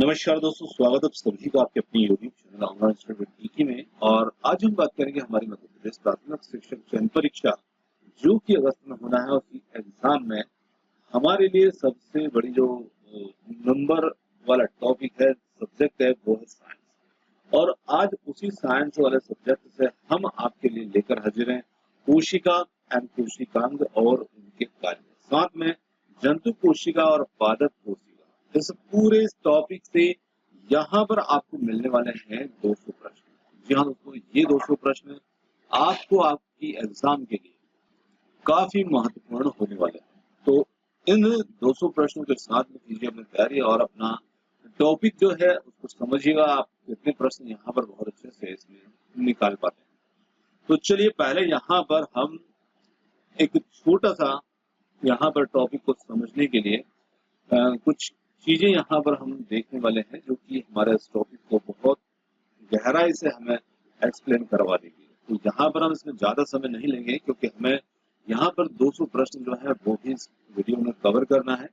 नमस्कार दोस्तों, स्वागत है आप सभी का आपके अपनी यूट्यूब चैनल ऑनलाइन स्टडी टीकी में। और आज हम बात करेंगे हमारी मध्य प्रदेश प्राथमिक शिक्षक चयन परीक्षा जो कि अगस्त में होना है। उसी एग्जाम में हमारे लिए सबसे बड़ी जो नंबर वाला टॉपिक है, सब्जेक्ट है, वो है साइंस। और आज उसी साइंस वाले सब्जेक्ट से हम आपके लिए लेकर हाजिर हैं कोशिका एंड कोशिकांग और उनके कार्य, साथ में जंतु कोशिका और पादप कोशिका। इस पूरे टॉपिक से यहाँ पर आपको मिलने वाले हैं 200 प्रश्न। जी हाँ दोस्तों, ये 200 प्रश्न आपको आपकी एग्जाम के लिए काफी महत्वपूर्ण होने वाले हैं। तो इन 200 प्रश्नों के साथ में कीजिए अपनी तैयारी और अपना टॉपिक जो है उसको समझिएगा। आप कितने प्रश्न यहाँ पर बहुत अच्छे से इसमें निकाल पाते हैं। तो चलिए पहले यहाँ पर हम एक छोटा सा यहाँ पर टॉपिक को समझने के लिए कुछ चीजें यहाँ पर हम देखने वाले हैं जो कि हमारे इस टॉपिक को बहुत गहराई से हमें एक्सप्लेन करवा देगी। तो यहाँ पर हम इसमें ज्यादा समय नहीं लेंगे क्योंकि हमें यहाँ पर 200 प्रश्न जो है वो भी इस वीडियो में कवर करना है।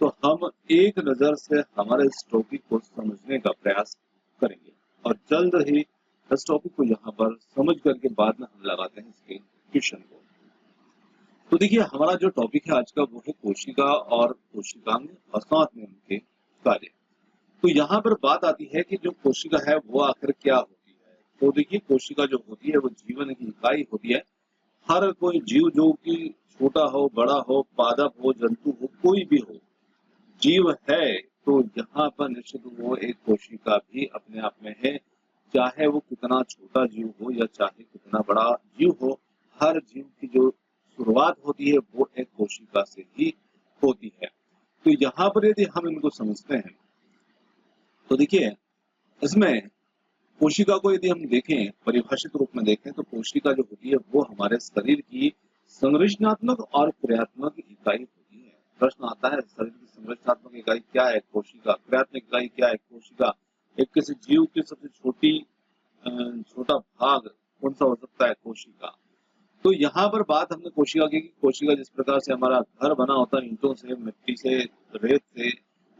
तो हम एक नजर से हमारे इस टॉपिक को समझने का प्रयास करेंगे और जल्द ही इस टॉपिक को यहाँ पर समझ करके बाद में हम लगाते हैं इसके क्वेश्चन को। तो देखिए हमारा जो टॉपिक है आज का वो है कोशिका और कोशिकांग और साथ में उनके कार्य। तो यहाँ पर बात आती है कि जो कोशिका है वो आखिर क्या होती है। तो देखिए कोशिका जो होती है वो जीवन की इकाई होती है। हर कोई जीव जो कि छोटा हो, बड़ा हो, पादप हो, जंतु हो, कोई भी हो, जीव है। तो यहाँ पर निश्चित वो एक कोशिका भी अपने आप में है, चाहे वो कितना छोटा जीव हो या चाहे कितना बड़ा जीव हो। हर जीव की जो शुरुआत होती है वो एक कोशिका से ही होती है। तो यहाँ पर यदि हम इनको समझते हैं तो देखिए इसमें कोशिका को यदि हम देखें, परिभाषित रूप में देखें, तो कोशिका जो होती है वो हमारे शरीर की संरचनात्मक और क्रियात्मक इकाई होती है। प्रश्न आता है शरीर की संरचनात्मक इकाई क्या है, कोशिका। क्रियात्मक इकाई क्या है, कोशिका। एक किसी जीव की सबसे छोटा भाग कौन सा हो सकता है, कोशिका। तो यहाँ पर बात हमने कोशिका की, कोशिका जिस प्रकार से हमारा घर बना होता है ईंटों से, मिट्टी से, रेत से,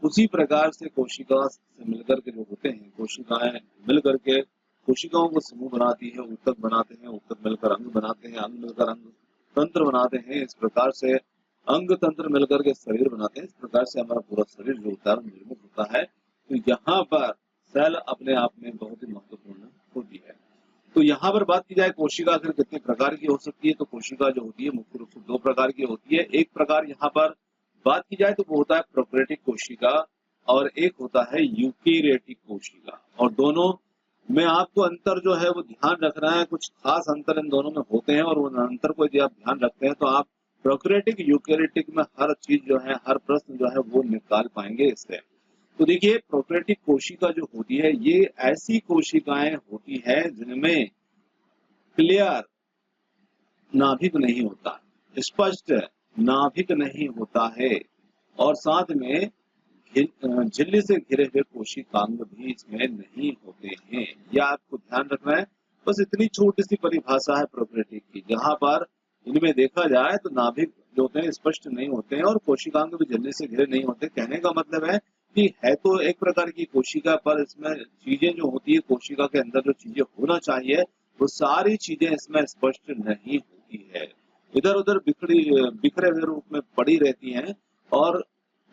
उसी प्रकार से कोशिका से मिलकर के जो होते हैं, कोशिकाएं मिलकर के कोशिकाओं को समूह बनाती है, ऊतक बनाते हैं, ऊतक मिलकर अंग बनाते हैं, अंग मिलकर अंग तंत्र बनाते हैं। इस प्रकार से अंग तंत्र मिलकर के शरीर बनाते हैं। इस प्रकार से हमारा पूरा शरीर जो होता है निर्मित होता है। तो यहाँ पर सेल अपने आप में बहुत ही महत्वपूर्ण होती है। तो यहाँ पर बात की जाए कोशिका आखिर कितने प्रकार की हो सकती है, तो कोशिका जो होती है मुख्य रूप से 2 प्रकार की होती है। एक प्रकार यहाँ पर बात की जाए तो वो होता है प्रोकैरियोटिक कोशिका और एक होता है यूकेरियोटिक कोशिका। और दोनों में आपको अंतर जो है वो ध्यान रखना है। कुछ खास अंतर इन दोनों में होते हैं और उन अंतर को यदि आप ध्यान रखते हैं तो आप प्रोकैरियोटिक यूकेरियोटिक में हर चीज जो है, हर प्रश्न जो है वो निकाल पाएंगे इससे। तो देखिए प्रोकैरियोटिक कोशिका जो होती है ये ऐसी कोशिकाएं होती है जिनमें क्लियर नाभिक नहीं होता, स्पष्ट नाभिक नहीं होता है, और साथ में झिल्ली से घिरे हुए कोशिकांग भी इसमें नहीं होते हैं। यह आपको ध्यान रखना है। बस इतनी छोटी सी परिभाषा है प्रोकैरियोटिक की, जहां पर इनमें देखा जाए तो नाभिक जो होते हैं स्पष्ट नहीं होते हैं और कोशिकांग भी झिल्ली से घिरे नहीं होते। कहने का मतलब है कि है तो एक प्रकार की कोशिका, पर इसमें चीजें जो होती है कोशिका के अंदर जो चीजें होना चाहिए वो सारी चीजें इसमें स्पष्ट नहीं होती है। इधर उधर बिखरे हुए रूप में पड़ी रहती हैं और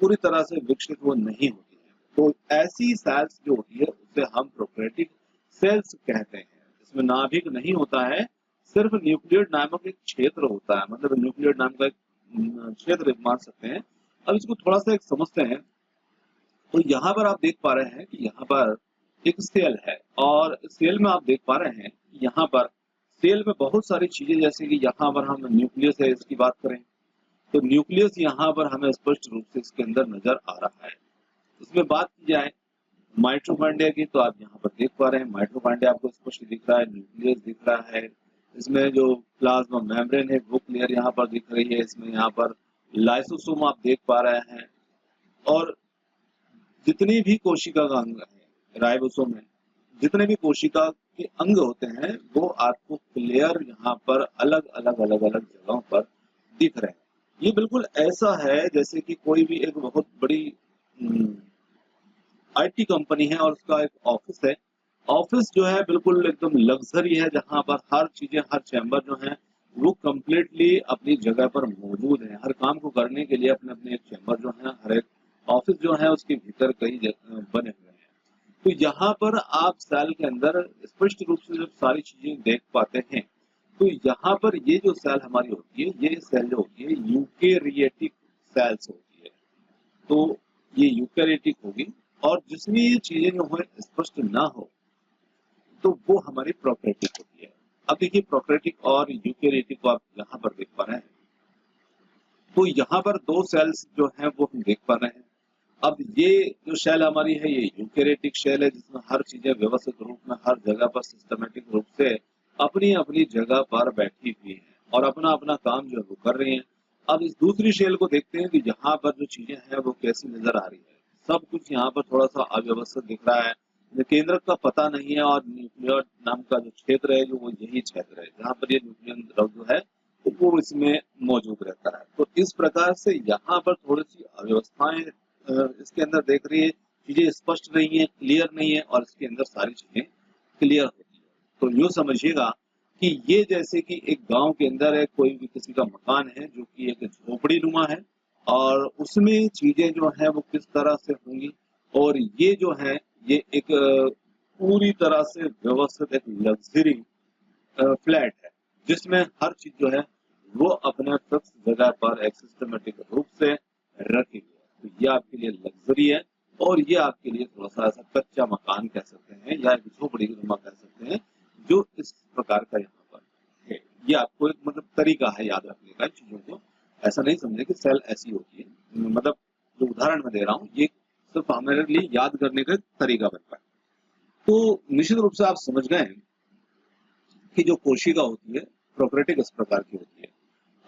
पूरी तरह से विकसित वो नहीं होती है। तो ऐसी सेल्स जो होती है उसे हम प्रोकैरियोटिक सेल्स कहते हैं। इसमें नाभिक नहीं होता है, सिर्फ न्यूक्लियड नामक एक क्षेत्र होता है, मतलब न्यूक्लियड नाम का एक क्षेत्र मान सकते हैं। अब इसको थोड़ा सा एक समझते हैं। तो यहाँ पर आप देख पा रहे हैं कि यहाँ पर एक सेल है और सेल में आप देख पा रहे हैं कि यहाँ पर सेल में बहुत सारी चीजें, जैसे कि यहाँ पर हम न्यूक्लियस है इसकी बात करें तो न्यूक्लियस यहाँ पर हमें स्पष्ट रूप से इसके अंदर नजर आ रहा है। इसमें बात की जाए माइटोकॉन्ड्रिया की तो आप यहाँ पर देख पा रहे हैं माइटोकॉन्ड्रिया आपको स्पष्ट दिख रहा है, न्यूक्लियस दिख रहा है। इसमें जो प्लाज्मा मेम्ब्रेन है वो क्लियर यहाँ पर दिख रही है। इसमें यहाँ पर लाइसोसोम आप देख पा रहे हैं और जितनी भी कोशिका का अंग है राइबोसोम है, जितने भी कोशिका के अंग होते हैं वो आपको क्लियर यहाँ पर अलग अलग जगहों पर दिख रहे हैं। ये बिल्कुल ऐसा है जैसे कि कोई भी एक बहुत बड़ी आईटी कंपनी है और उसका एक ऑफिस है। ऑफिस जो है बिल्कुल एकदम लग्जरी है, जहाँ पर हर चीजें, हर चैम्बर जो है वो कम्प्लीटली अपनी जगह पर मौजूद है। हर काम को करने के लिए अपने अपने एक चैम्बर जो है, हर एक ऑफिस जो है उसके भीतर कई बने हुए हैं। तो यहाँ पर आप सेल के अंदर स्पष्ट रूप से जब सारी चीजें देख पाते हैं, तो यहाँ पर ये जो सेल हमारी होती है, ये सेल जो होती है यूकेरियोटिक सेल्स होती है। तो ये यूकेरियोटिक होगी, और जिसमें ये चीजें जो है स्पष्ट ना हो तो वो हमारी प्रोकैरियोटिक होती है। अब देखिए, प्रोकैरियोटिक और यूकेरियोटिक को आप यहाँ पर देख पा रहे हैं। तो यहाँ पर दो सेल्स जो हैं वो हम देख पा रहे हैं। अब ये जो शेल हमारी है, ये यूकेरियोटिक शेल है, जिसमें हर चीजें व्यवस्थित रूप में हर जगह पर सिस्टमेटिक रूप से अपनी अपनी जगह पर बैठी हुई है और अपना अपना काम जो है वो कर रही हैं। अब इस दूसरी शेल को देखते हैं कि यहाँ पर जो चीजें हैं वो कैसी नजर आ रही है। सब कुछ यहाँ पर थोड़ा सा अव्यवस्थित दिख रहा है, केंद्र का पता नहीं है, और न्यूक्लियर नाम का जो क्षेत्र है जो वो यही क्षेत्र है जहाँ पर ये न्यूक्लियन द्रव जो है तो वो इसमें मौजूद रहता है। तो इस प्रकार से यहाँ पर थोड़ी सी अव्यवस्थाएं इसके अंदर देख रही है, चीजें स्पष्ट नहीं है, क्लियर नहीं है, और इसके अंदर सारी चीजें क्लियर होती है। तो यूँ समझिएगा कि ये जैसे कि एक गांव के अंदर है, कोई भी किसी का मकान है जो कि एक झोपड़ी नुमा है, और उसमें चीजें जो है वो किस तरह से होंगी, और ये जो है ये एक पूरी तरह से व्यवस्थित एक लग्जरी फ्लैट है, जिसमें हर चीज जो है वो अपने फिक्स जगह पर एक सिस्टमेटिक रूप से रखी हुई है। तो ये आपके लिए लग्जरी है, और ये आपके लिए थोड़ा सा ऐसा कच्चा मकान कह सकते हैं, या एक झोपड़ी नुमा कह सकते हैं, जो इस प्रकार का यहाँ पर है। ये आपको एक मतलब तरीका है याद रखने का चीजों को। ऐसा नहीं समझे कि सेल ऐसी होती है, मतलब जो उदाहरण मैं दे रहा हूँ ये सिर्फ हमारे लिए याद करने का तरीका बनता है। तो निश्चित रूप से आप समझ गए कि जो कोशिका होती है प्रोकैरियोटिक इस प्रकार की होती है।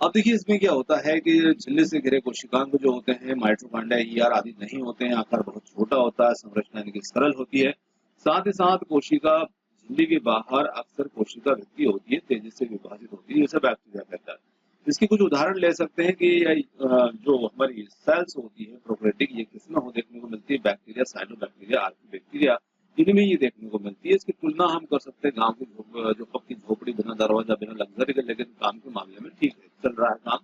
अब देखिए, इसमें क्या होता है कि झिल्ली से घिरे कोशिकांग जो होते हैं, माइटोकॉन्ड्रिया, ईआर आदि नहीं होते हैं, आकार बहुत छोटा होता है, संरचना इनकी सरल होती है। साथ ही साथ कोशिका झिल्ली के बाहर अक्सर कोशिका वृत्ति होती है, तेजी से विभाजित होती है, जैसे बैक्टीरिया कहता है। इसके कुछ उदाहरण ले सकते हैं कि जो हमारी सेल्स होती है प्रोकैरियोटिक, ये किसमें हो देखने को मिलती है, बैक्टीरिया, साइनोबैक्टीरिया, आर्कियोबैक्टीरिया, इनमें ये देखने को मिलती है। इसकी तुलना हम कर सकते हैं गांव की जो पक्की झोपड़ी, बिना दरवाजा, बिना लग्जरी के, लेकिन काम के मामले में ठीक है, चल रहा है काम।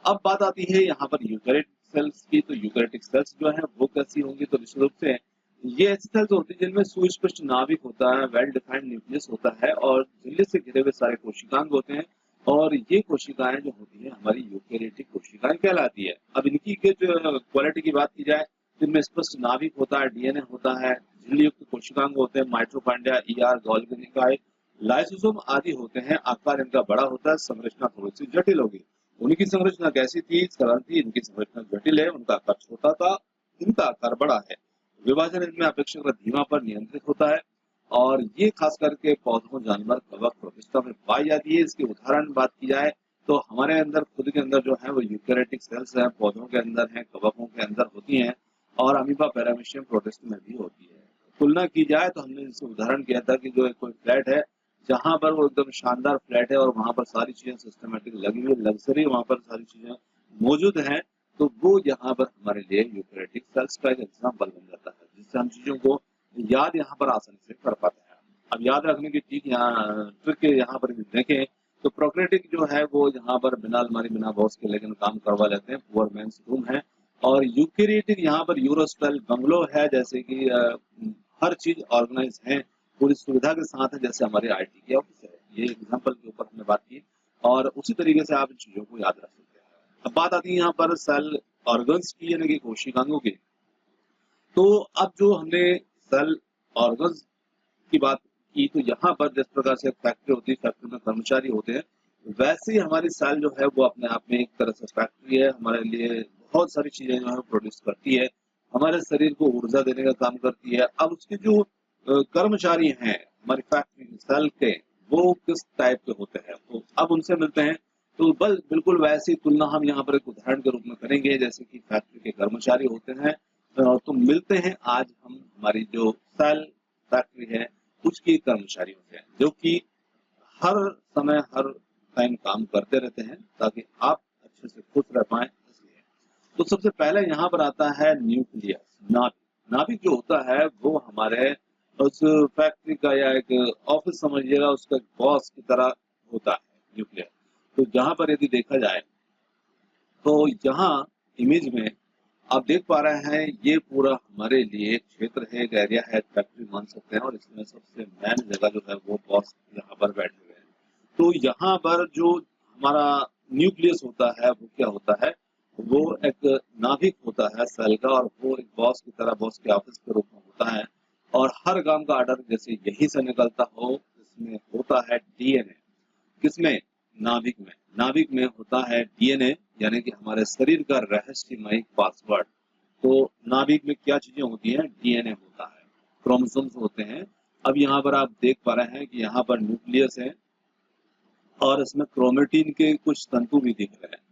अब बात आती है यहाँ पर यूकेरियोटिक सेल्स की। तो यूकेरियोटिक सेल्स जो है वो कैसी होंगी, तो निश्चित रूप से ये ऐसी सेल्स होती है जिनमें सुस्पष्ट नाभिक होता है, वेल डिफाइंड न्यूक्लियस होता है, और झिल्ली से घिरे हुए सारे कोशिकांग होते हैं, और ये कोशिकाएं जो होती है हमारी यूकेरियोटिक कोशिकाएं कहलाती है। अब इनकी के जो क्वालिटी की बात की जाए, जिनमें स्पष्ट नाभिक होता है, डीएनए होता है, झिल्ली युक्त कोशिकांग होते हैं, माइटोकॉन्ड्रिया, ईआर, गोल्गी निकाय, लाइसोसोम आदि होते हैं। आकार इनका बड़ा होता है, संरचना थोड़ी सी जटिल होगी। उनकी संरचना कैसी थी, सरल थी, इनकी संरचना जटिल है, उनका आकार छोटा था, इनका आकार बड़ा है। विभाजन इनमें अपेक्षाकृत धीमा पर नियंत्रित होता है, और ये खास करके पौधों, जानवर, कवक, प्रोटिस्टा में पाई जाती है। इसके उदाहरण बात की जाए तो हमारे अंदर खुद के अंदर जो है वो यूकेरियोटिक सेल्स हैं, पौधों के अंदर हैं, कवकों के अंदर होती हैं, और अमीबा, पैरामीशियम, प्रोटिस्ट में भी होती है। तुलना की जाए तो हमने जैसे उदाहरण किया था कि जो एक कोई फ्लैट है, जहाँ पर वो एकदम शानदार फ्लैट है और वहाँ पर सारी चीजें सिस्टमेटिक लगी हुई, लग्जरी, वहाँ पर सारी चीजें मौजूद हैं, तो वो यहाँ पर हमारे लिए यूकेरियोटिक सेल्स का एक एग्जाम्पल बन जाता है, जिससे हम चीजों को याद यहाँ पर आसानी से कर पाते हैं। अब याद रखने की ट्रिक यहाँ पर देखें तो प्रोकैरियोटिक जो है वो यहाँ पर बिना अलमारी, बिना बॉक्स के लेकिन काम करवा लेते हैं, पुअर मेंस रूम है। और यूकेरियोटिक यहाँ पर यूरोस्टाइल बंगलो है, जैसे कि हर चीज ऑर्गेनाइज है, पूरी सुविधा के साथ है, जैसे हमारे आईटी की ऑफिस है। ये एग्जाम्पल के ऊपर हमने बात की, और उसी तरीके से आप इन चीजों को याद रख सकते हैं। अब बात आती है यहाँ पर सेल ऑर्गन्स की, यानी कि कोशिकांगों की। तो अब जो हमने सेल ऑर्गन्स की बात की, तो यहाँ पर जिस प्रकार से फैक्ट्री होती है, फैक्ट्री में कर्मचारी होते हैं, वैसे ही हमारी सेल जो है वो अपने आप में एक तरह से फैक्ट्री है, हमारे लिए बहुत सारी चीजें जो है प्रोड्यूस करती है, हमारे शरीर को ऊर्जा देने का काम करती है। अब उसके जो कर्मचारी हैं हमारी फैक्ट्री सेल के, वो किस टाइप के होते हैं, तो अब उनसे मिलते हैं। तो बिल्कुल वैसी तुलना हम यहाँ पर एक उदाहरण के रूप में करेंगे, जैसे कि फैक्ट्री के कर्मचारी होते हैं। तो मिलते हैं आज हम हमारी जो सेल फैक्ट्री है उसके कर्मचारी होते हैं, जो कि हर समय हर टाइम काम करते रहते हैं ताकि आप अच्छे से खुश रह पाए, इसलिए। तो सबसे पहले यहाँ पर आता है न्यूक्लियस, नाभिक। नाभिक जो होता है वो हमारे उस फैक्ट्री का या एक ऑफिस समझिएगा, उसका बॉस की तरह होता है न्यूक्लियस। तो जहाँ पर यदि देखा जाए तो यहाँ इमेज में आप देख पा रहे हैं, ये पूरा हमारे लिए एक क्षेत्र है, एक एरिया है, फैक्ट्री मान सकते हैं, और इसमें सबसे मेन जगह जो है वो बॉस यहाँ पर बैठे हुए हैं। तो यहाँ पर जो हमारा न्यूक्लियस होता है वो क्या होता है, वो एक नाभिक होता है सेल का, और वो एक बॉस की तरह, बॉस के ऑफिस के रूप में होता है। और हर काम का ऑर्डर जैसे यहीं से निकलता हो, इसमें होता है डीएनए। किसमें? नाभिक में। नाभिक में होता है डीएनए, यानी कि हमारे शरीर का रहस्यमय पासवर्ड। तो नाभिक में क्या चीजें होती हैं? डीएनए होता है, क्रोमोसोम्स होते हैं। अब यहाँ पर आप देख पा रहे हैं कि यहाँ पर न्यूक्लियस है और इसमें क्रोमेटिन के कुछ तंतु भी दिख रहे हैं।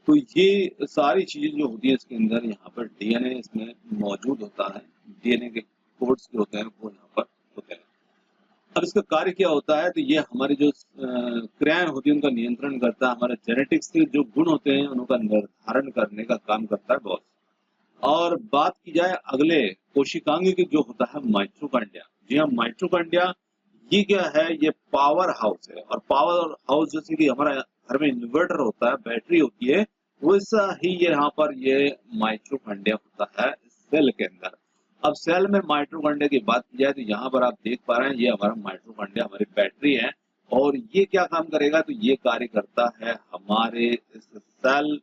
तो ये सारी चीजें जो होती है इसके अंदर, यहाँ पर डीएनए इसमें मौजूद होता है। डीएनए के कोड्स जो होते हैं वो यहाँ पर होते हैं। अब इसका कार्य क्या होता है? तो ये हमारी जो क्रियाएं होती है उनका नियंत्रण करता है। हमारे जेनेटिक्स के जो गुण होते हैं उनका निर्धारण करने का काम करता है बॉस। और बात की जाए अगले कोशिकांग की, जो होता है माइटोकॉन्ड्रिया। जी हाँ, माइटोकॉन्ड्रिया ये क्या है? ये पावर हाउस है। और पावर हाउस जैसे कि हमारा घर में इन्वर्टर होता है, बैटरी होती है, वैसा ही ये यहाँ पर ये माइटोकॉन्ड्रिया होता है सेल के अंदर। अब सेल में माइटोकॉन्ड्रिया की बात की जाए तो यहाँ पर आप देख पा रहे हैं, ये हमारा माइटोकॉन्ड्रिया हमारी बैटरी है। और ये क्या काम करेगा? तो ये कार्य करता है हमारे इस सेल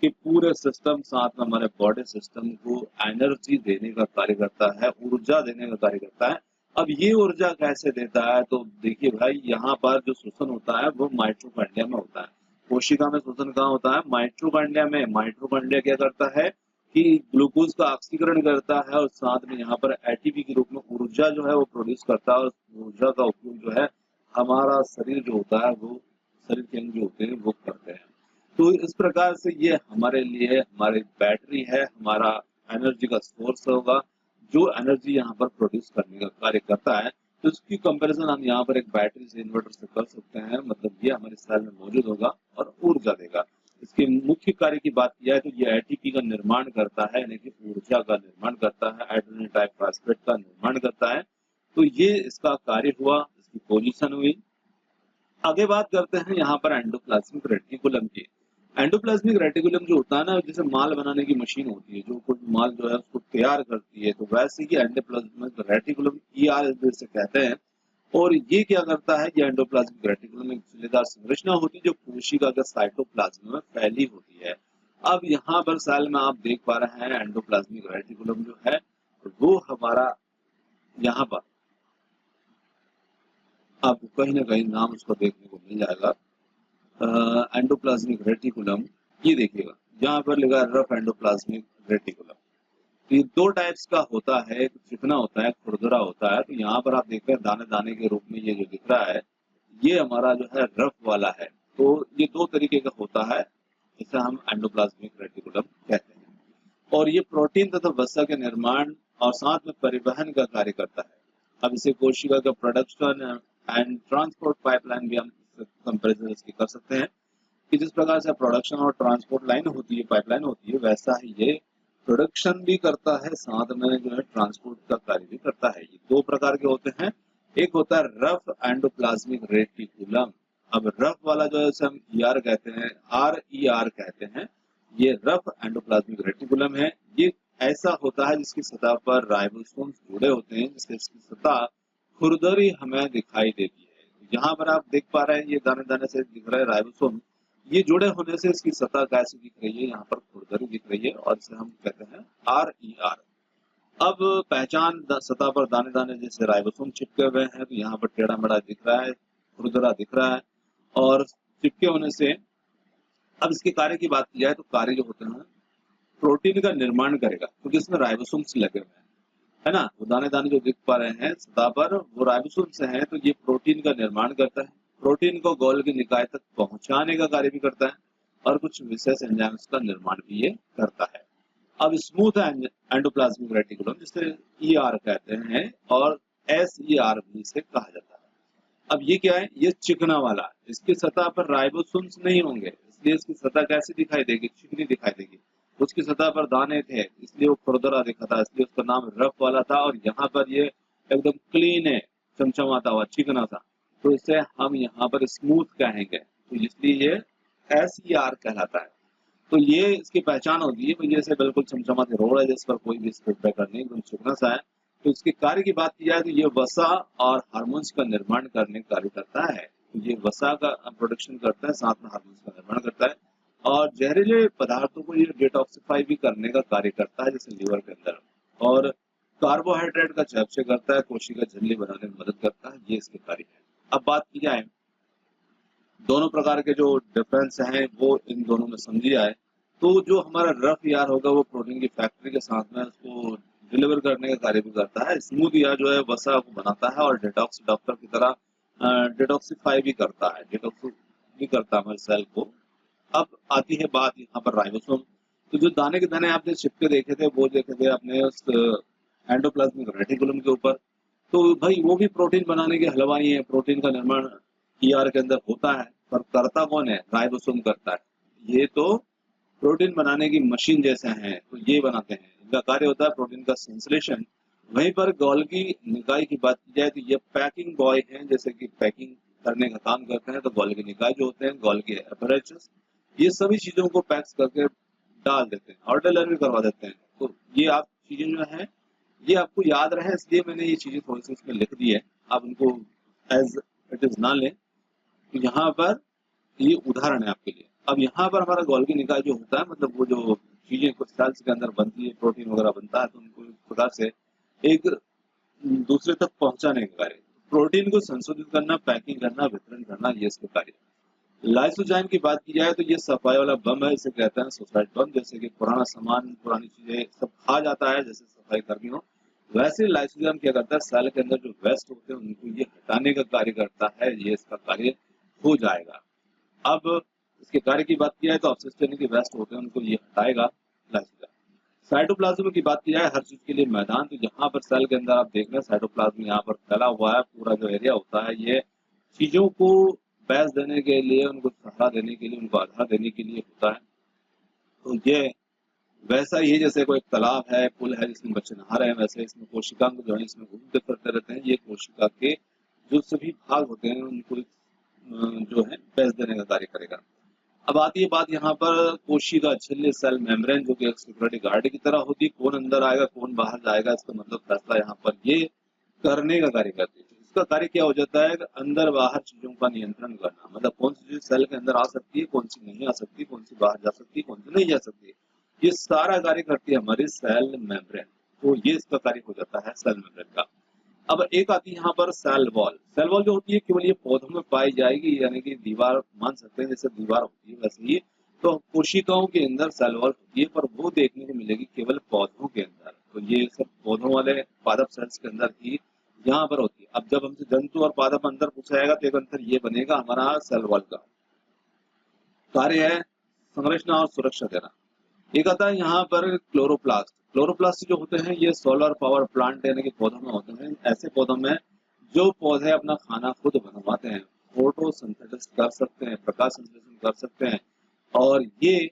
के पूरे सिस्टम, साथ में हमारे बॉडी सिस्टम को एनर्जी देने का कार्य करता है, ऊर्जा देने का कार्य करता है। अब ये ऊर्जा कैसे देता है? तो देखिए भाई, यहाँ पर जो श्वसन होता है वो माइटोकॉन्ड्रिया में होता है। कोशिका में श्वसन कहाँ होता है? माइटोकॉन्ड्रिया में। माइटोकॉन्ड्रिया क्या करता है कि ग्लूकोज का ऑक्सीकरण करता है, और साथ में यहाँ पर एटीपी के रूप में ऊर्जा जो है वो प्रोड्यूस करता है। और ऊर्जा का उपयोग जो है हमारा शरीर जो होता है वो, शरीर के अंग जो होते हैं वो करते हैं। तो इस प्रकार से ये हमारे लिए हमारी बैटरी है, हमारा एनर्जी का सोर्स होगा, जो एनर्जी यहाँ पर प्रोड्यूस करने का कार्य करता है। तो इसकी कंपैरिजन हम यहाँ पर एक बैटरी से, इन्वर्टर से कर सकते हैं। मतलब ये हमारे सेल में मौजूद होगा और ऊर्जा देगा। इसके मुख्य कार्य की बात की जाए तो ये एटीपी का निर्माण करता है, यानी कि ऊर्जा का निर्माण करता है, हाइड्रोजन ट्राइफॉस्फेट का निर्माण करता है। तो ये इसका कार्य हुआ, इसकी पोजीशन हुई। आगे बात करते हैं यहाँ पर एंडोप्लाज्मिक रेटिकुलम की। एंडोप्लाज्मिक रेटिकुलम जो होता है ना, जैसे माल बनाने की मशीन होती है, जो कोई माल जो है उसको तैयार करती है, तो वैसे ही एंडोप्लाज्मिक रेटिकुलम ईआर से कहते हैं। और ये क्या करता है? ये एंडोप्लाज्मिक रेटिकुलम एक छिलेदार संरचना होती है जो कोशिका के साइटोप्लाज्म में फैली होती है। अब यहाँ पर सेल में आप देख पा रहे हैं एंडोप्लाज्मिक रेटिकुलम जो है वो हमारा यहाँ पर आपको कहीं ना कहीं नाम उसको देखने को मिल जाएगा, एंडोप्लाज्मिक रेटिकुलम। ये देखिएगा यहाँ पर लिखा है रफ एंडोप्लाज्मिक रेटिकुलम। तो ये दो टाइप्स का होता है, एक चिकना होता है, खुरदरा होता है। तो यहाँ पर आप देखते हैं दाने दाने के रूप में ये जो दिख रहा है, ये हमारा जो है रफ वाला है। तो ये दो तरीके का होता है, इसे हम एंडोप्लाज्मिक रेटिकुलम कहते हैं। और ये प्रोटीन तथा वसा के निर्माण और साथ में परिवहन का कार्य करता है। अब इसे कोशिका का प्रोडक्शन एंड ट्रांसपोर्ट पाइपलाइन भी हम कंपेरिजन इसकी कर सकते हैं, कि जिस प्रकार से प्रोडक्शन और ट्रांसपोर्ट लाइन होती है, पाइपलाइन होती है, वैसा ही ये प्रोडक्शन भी करता है, साथ में जो है ट्रांसपोर्ट का कार्य भी करता है। ये दो प्रकार के होते हैं। एक होता है रफ एंडोप्लाज्मिक रेटिकुलम। अब रफ वाला जो है उसे हम ईआर कहते हैं, RER कहते हैं। ये रफ एंडोप्लाज्मिक रेटिकुलम है। ये ऐसा होता है जिसकी सतह पर राइबोसोम्स जुड़े होते हैं, जिससे इसकी सतह खुरदरी हमें दिखाई देती है। यहाँ पर आप देख पा रहे हैं, ये दाने दाने से दिख रहा है राइबोसोम। ये जुड़े होने से इसकी सतह कैसी दिख रही है? यहाँ पर खुरदरी दिख रही है, और इसे हम कहते हैं RER। अब पहचान सतह पर दाने दाने जैसे राइबोसोम चिपके हुए हैं, तो यहाँ पर टेढ़ा मेढ़ा दिख रहा है, खुरदरा दिख रहा है। और चिपके होने से अब इसके कार्य की बात की जाए तो कार्य जो होते हैं, प्रोटीन का निर्माण करेगा, क्योंकि इसमें राइबोसोम्स लगे हुए हैं, है ना। वो दाने दाने जो दिख पा रहे हैं सतह पर, वो राइबोसोम से हैं। तो ये प्रोटीन का निर्माण करता है, प्रोटीन को गोल्गी निकाय तक पहुंचाने का कार्य भी करता है, और कुछ विशेष एंजाइम्स का निर्माण भी ये करता है। अब स्मूथ एंडोप्लाज्मिक रेटिकुलम, जिसे ER कहते हैं, और SER भी इसे कहा जाता है। अब ये क्या है? ये चिकना वाला है। इसकी सतह पर राइबोसोम्स नहीं होंगे, इसलिए इसकी सतह कैसी दिखाई देगी? चिकनी दिखाई देगी। उसकी सतह पर दाने थे, इसलिए वो खुरदरा दिखा था, इसलिए उसका नाम रफ वाला था। और यहाँ पर ये एकदम क्लीन है, चमचमाता हुआ, चिकना था, तो इसे हम यहाँ पर स्मूथ कहेंगे, तो इसलिए ये SER कहलाता है। तो ये इसकी पहचान होती है, भैया से बिल्कुल चमचमाती रोड है जिस पर कोई भी स्पीड ब्रेकर नहीं, एकदम चिकना सा है। तो इसके कार्य की बात की जाए तो ये वसा और हार्मोन्स का निर्माण करने का कार्य करता है। तो ये वसा का प्रोडक्शन करता है, साथ में हार्मोन्स का निर्माण करता है, और जहरीले पदार्थों को ये डिटॉक्सिफाई भी करने का कार्य करता है, जैसे लीवर के अंदर। और कार्बोहाइड्रेट का चयापचय करता है, कोशिका झिल्ली बनाने में मदद करता है, ये इसके कार्य है। अब बात की जाए दोनों प्रकार के जो डिफरेंस हैं वो इन दोनों में समझी जाए, तो जो हमारा रफ यार होगा वो प्रोटीन की फैक्ट्री के साथ में उसको डिलीवर करने का कार्य भी करता है। स्मूथ यार जो है वसा को बनाता है और डिटॉक्स डॉक्टर की तरह डिटॉक्सिफाई भी करता है, डिटॉक्स भी करता है हमारे सेल को। अब आती है बात यहाँ पर राइबोसोम। तो जो दाने के दाने आपने चिपके देखे थे वो देखे थे अपने उस एंडोप्लाज्मिक रेटिकुलम के ऊपर, तो भाई वो भी प्रोटीन बनाने के हलवाई है, प्रोटीन का निर्माण ER के अंदर होता है, पर करता कौन है? राइबोसोम करता है। ये तो प्रोटीन बनाने की मशीन जैसे हैं, तो ये बनाते हैं, इनका कार्य होता है प्रोटीन का संश्लेषण। वहीं पर गोल्गी निकाय की बात की जाए तो ये पैकिंग बॉय हैं, जैसे कि पैकिंग करने का काम करते हैं। तो गोल्गी निकाय जो होते हैं, गोल्गी एपरेटस, ये सभी चीजों को पैक्स करके डाल देते हैं और डिलीवरी करवा देते हैं। तो ये आप चीजें जो है ये आपको याद रहे, इसलिए मैंने ये चीजें थोड़ी सी इसमें लिख दी है, आप उनको एज इट इज ना लें। तो यहाँ पर ये उदाहरण है आपके लिए। अब यहाँ पर हमारा गोल्गी निकाय जो होता है, मतलब वो जो चीजें कुछ सेल्स के अंदर बनती है, प्रोटीन वगैरह बनता है, तो उनको इस प्रकार से एक दूसरे तक पहुंचाने का कार्य, प्रोटीन को संशोधित करना, पैकिंग करना, वितरण करना, ये इसका कार्य। लाइसोजाइम की बात की जाए तो ये सफाई वाला बम है, इसे कहते हैं सुसाइड बम। जैसे कि पुराना सामान, पुरानी चीजें सब खा जाता है, जैसे सफाई कर्मी हो, वैसे लाइसोजाइम क्या करता है, सेल के अंदर जो वेस्ट होते हैं उनको ये हटाने का कार्य करता है, ये इसका कार्य हो जाएगा। अब इसके कार्य की बात की जाए तो अपशिष्ट के वेस्ट होते हैं उनको ये हटाएगा लाइसोजाइम। साइटोप्लाज्म की बात की जाए, हर चीज के लिए मैदान, तो यहाँ पर सेल के अंदर आप देख रहे हैं साइटोप्लाज्म यहाँ पर फैला हुआ है, पूरा जो एरिया होता है ये चीजों को बैच देने के लिए, उनको सहारा देने के लिए, उनको आधार देने के लिए होता है। तो ये वैसा ही जैसे कोई तालाब है, पुल है जिसमें बच्चे नहा रहे हैं, वैसे इसमें कोशिकांग जो है इसमें घूमते फिरते रहते हैं। ये कोशिका के जो सभी भाग होते हैं उनको जो है बैच देने का कार्य करेगा। अब आती है बात यहाँ पर कोशिका झिल्ली, सेल मेम्ब्रेन, जो कि एक सिक्योरिटी गार्ड की तरह होती है। कौन अंदर आएगा कौन बाहर जाएगा इसका मतलब फैसला यहाँ पर ये करने का कार्य करती है। इसका कार्य क्या हो जाता है, अंदर बाहर चीजों का नियंत्रण करना, मतलब कौन सी चीज सेल के अंदर आ सकती है, कौन सी नहीं आ सकती, कौन सी बाहर जा सकती है, कौन सी नहीं जा सकती, ये सारा कार्य करती है हमारी सेल मेम्ब्रेन। तो ये इसका कार्य हो जाता है सेल मेम्ब्रेन का। अब एक आती है यहाँ पर सेल वॉल। सेल वॉल जो होती है केवल ये पौधों में पाई जाएगी, यानी कि दीवार मान सकते हैं, जैसे दीवार होती है वैसे ही तो कोशिकाओं के अंदर सेल वॉल होती है, पर वो देखने को मिलेगी केवल पौधों के अंदर। तो ये सब पौधों वाले पादप सेल्स के अंदर ही यहाँ पर होती है। अब जब हमसे जंतु और पादप अंदर पूछा जाएगा तो एक अंतर ये बनेगा हमारा सेल वॉल का कार्य है संरचना और सुरक्षा देना। एक आता है यहाँ पर क्लोरोप्लास्ट। क्लोरोप्लास्ट जो होते हैं ये सोलर पावर प्लांट यानी कि पौधों में होते हैं, ऐसे पौधों में जो पौधे अपना खाना खुद बनवाते हैं, फोटोसिंथेसिस कर सकते हैं, प्रकाश संश्लेषण कर सकते हैं, और ये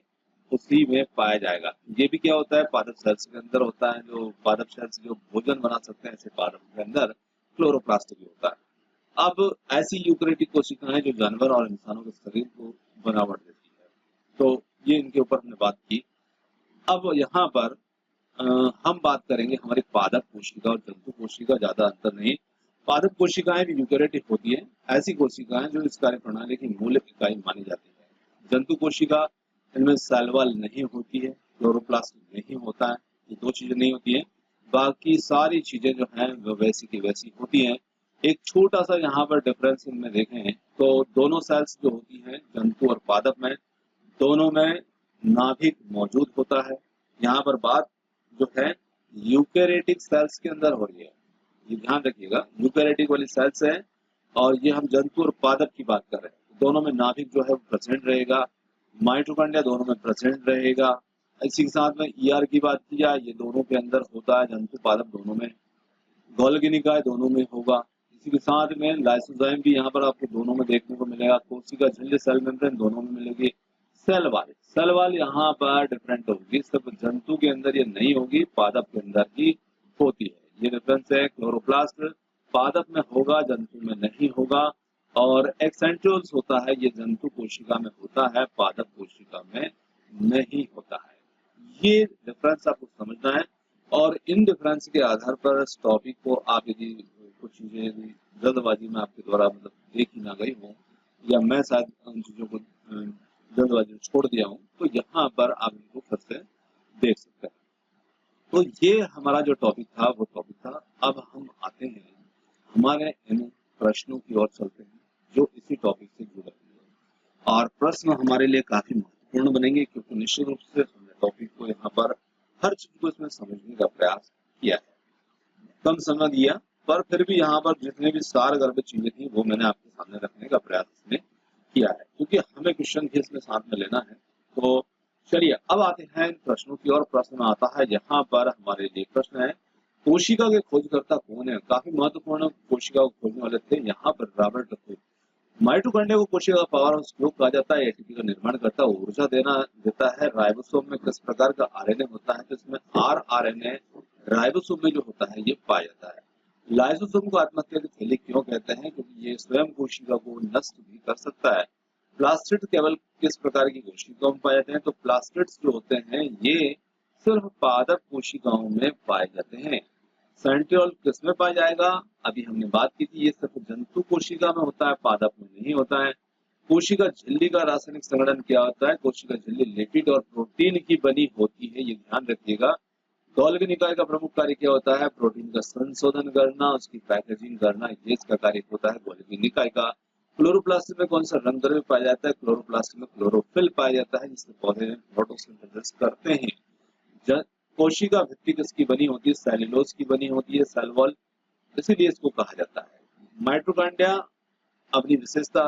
उसी में पाया जाएगा। ये भी क्या होता है, पादप सेल्स के अंदर होता है, जो पादप सेल्स जो भोजन बना सकते हैं, ऐसे पादप के अंदर क्लोरोप्लास्ट भी होता है। अब ऐसी यूकेरियोटिक कोशिकाएं जो जानवर और इंसानों के शरीर को बनावट देती है, तो ये इनके ऊपर हमने बात की। अब यहाँ पर हम बात करेंगे हमारी पादप कोशिका और जंतु कोशिका, ज्यादा अंतर नहीं। पादप कोशिकाएं भी यूकेरियोटिक होती है, ऐसी कोशिकाएं जो इस कार्य प्रणाली की मूल इकाई मानी जाती है। जंतु कोशिका, इनमें सेल वॉल नहीं होती है, क्लोरोप्लास्ट नहीं होता है, ये दो चीजें नहीं होती है, बाकी सारी चीजें जो हैं वो वैसी की वैसी होती हैं। एक छोटा सा यहाँ पर डिफरेंस इनमें देखें तो दोनों सेल्स जो होती हैं जंतु और पादप में, दोनों में नाभिक मौजूद होता है। यहाँ पर बात जो है यूकेरियोटिक सेल्स के अंदर हो रही है, ये ध्यान रखिएगा, यूकेरियोटिक वाली सेल्स है, और ये हम जंतु और पादप की बात कर रहे हैं। दोनों में नाभिक जो है प्रेजेंट रहेगा, माइटोकॉन्ड्रिया दोनों में प्रेजेंट रहेगा। इसी के साथ में ER की बात की जाए, ये दोनों के अंदर होता है, जंतु पादप दोनों में, गोल्गी निकाय दोनों में होगा। इसी के साथ में लाइसोजाइम भी यहाँ पर आपको दोनों में देखने को मिलेगा, कोशिका झिल्ली, सेल मेम्ब्रेन दोनों में मिलेगी, सेल वाल यहाँ पर डिफरेंट होगी, सिर्फ जंतु के अंदर ये नहीं होगी, पादप के अंदर ही होती है। ये डिफरेंस है। क्लोरोप्लास्ट पादप में होगा, जंतु में नहीं होगा। और एक्सेंट्रियोल्स होता है, ये जंतु कोशिका में होता है, पादप कोशिका में नहीं होता है। ये डिफरेंस आपको समझना है। और इन डिफरेंस के आधार पर इस टॉपिक को आप यदि कुछ चीजें यदि जल्दबाजी में आपके द्वारा मतलब देखी ना गई हो, या मैं शायद उन चीजों को जल्दबाजी में छोड़ दिया हूँ, तो यहाँ पर आप इनको फिर से देख सकते हैं। तो ये हमारा जो टॉपिक था वो टॉपिक था। अब हम आते हैं हमारे इन प्रश्नों की ओर चलते हैं जो इसी टॉपिक से जुड़े हुए हैं। और प्रश्न हमारे लिए काफी महत्वपूर्ण बनेंगे, क्योंकि निश्चित रूप से हमने टॉपिक को यहाँ पर हर चीज को इसमें समझने का प्रयास किया है। कम समय दिया, पर फिर भी यहाँ पर जितने भी सारगर्भ चीजें थी वो मैंने आपके सामने रखने का प्रयास इसमें किया है, क्योंकि हमें क्वेश्चन भी इसमें साथ में लेना है। तो चलिए अब आते हैं इन प्रश्नों की ओर। प्रश्न आता है यहाँ पर हमारे लिए प्रश्न है, कोशिका के खोजकर्ता कौन है? काफी महत्वपूर्ण कोशिका को खोजने वाले थे यहाँ पर रॉबर्ट कोच। माइटोकॉन्ड्रिया को कोशिका का पावर हाउस क्यों कहा जाता है? एटीपी का निर्माण करता है, ऊर्जा देता है। राइबोसोम में किस प्रकार का आरएनए होता है? तो इसमें आरआरएनए राइबोसोम में जो होता है ये पाया जाता है। लाइसोसोम को आत्महत्या की थैली क्यों कहते हैं? क्योंकि ये स्वयं कोशिका को नष्ट भी कर सकता है। प्लास्टिड केवल किस प्रकार की कोशिकाओं में पाए जाते हैं? तो प्लास्टिड्स जो होते हैं ये सिर्फ पादप कोशिकाओं में पाए जाते हैं। सेंट्रियोल किस में पाया जाएगा? अभी हमने बात की थी, ये सिर्फ जंतु कोशिका में होता है, पादप में नहीं होता है। कोशिका झिल्ली का रासायनिक संगठन क्या होता है? कोशिका झिल्ली लिपिड और प्रोटीन की बनी होती है, ये ध्यान रखिएगा। गोल्गी निकाय का प्रमुख कार्य क्या होता है? प्रोटीन का संशोधन करना, उसकी पैकेजिंग करना, ये इसका कार्य होता है गोल्गी निकाय का। क्लोरोप्लास्ट में कौन सा रंग द्रव्य पाया जाता है? क्लोरोप्लास्ट में क्लोरोफिल पाया जाता है, जिससे पौधे फोटोसिंथेसिस करते हैं। कोशिका भित्ति किसकी बनी होती है? सेल्यूलोज की बनी होती है, सेल वॉल, इसीलिए इसको कहा जाता है। माइटोकॉन्ड्रिया अपनी विशेषता,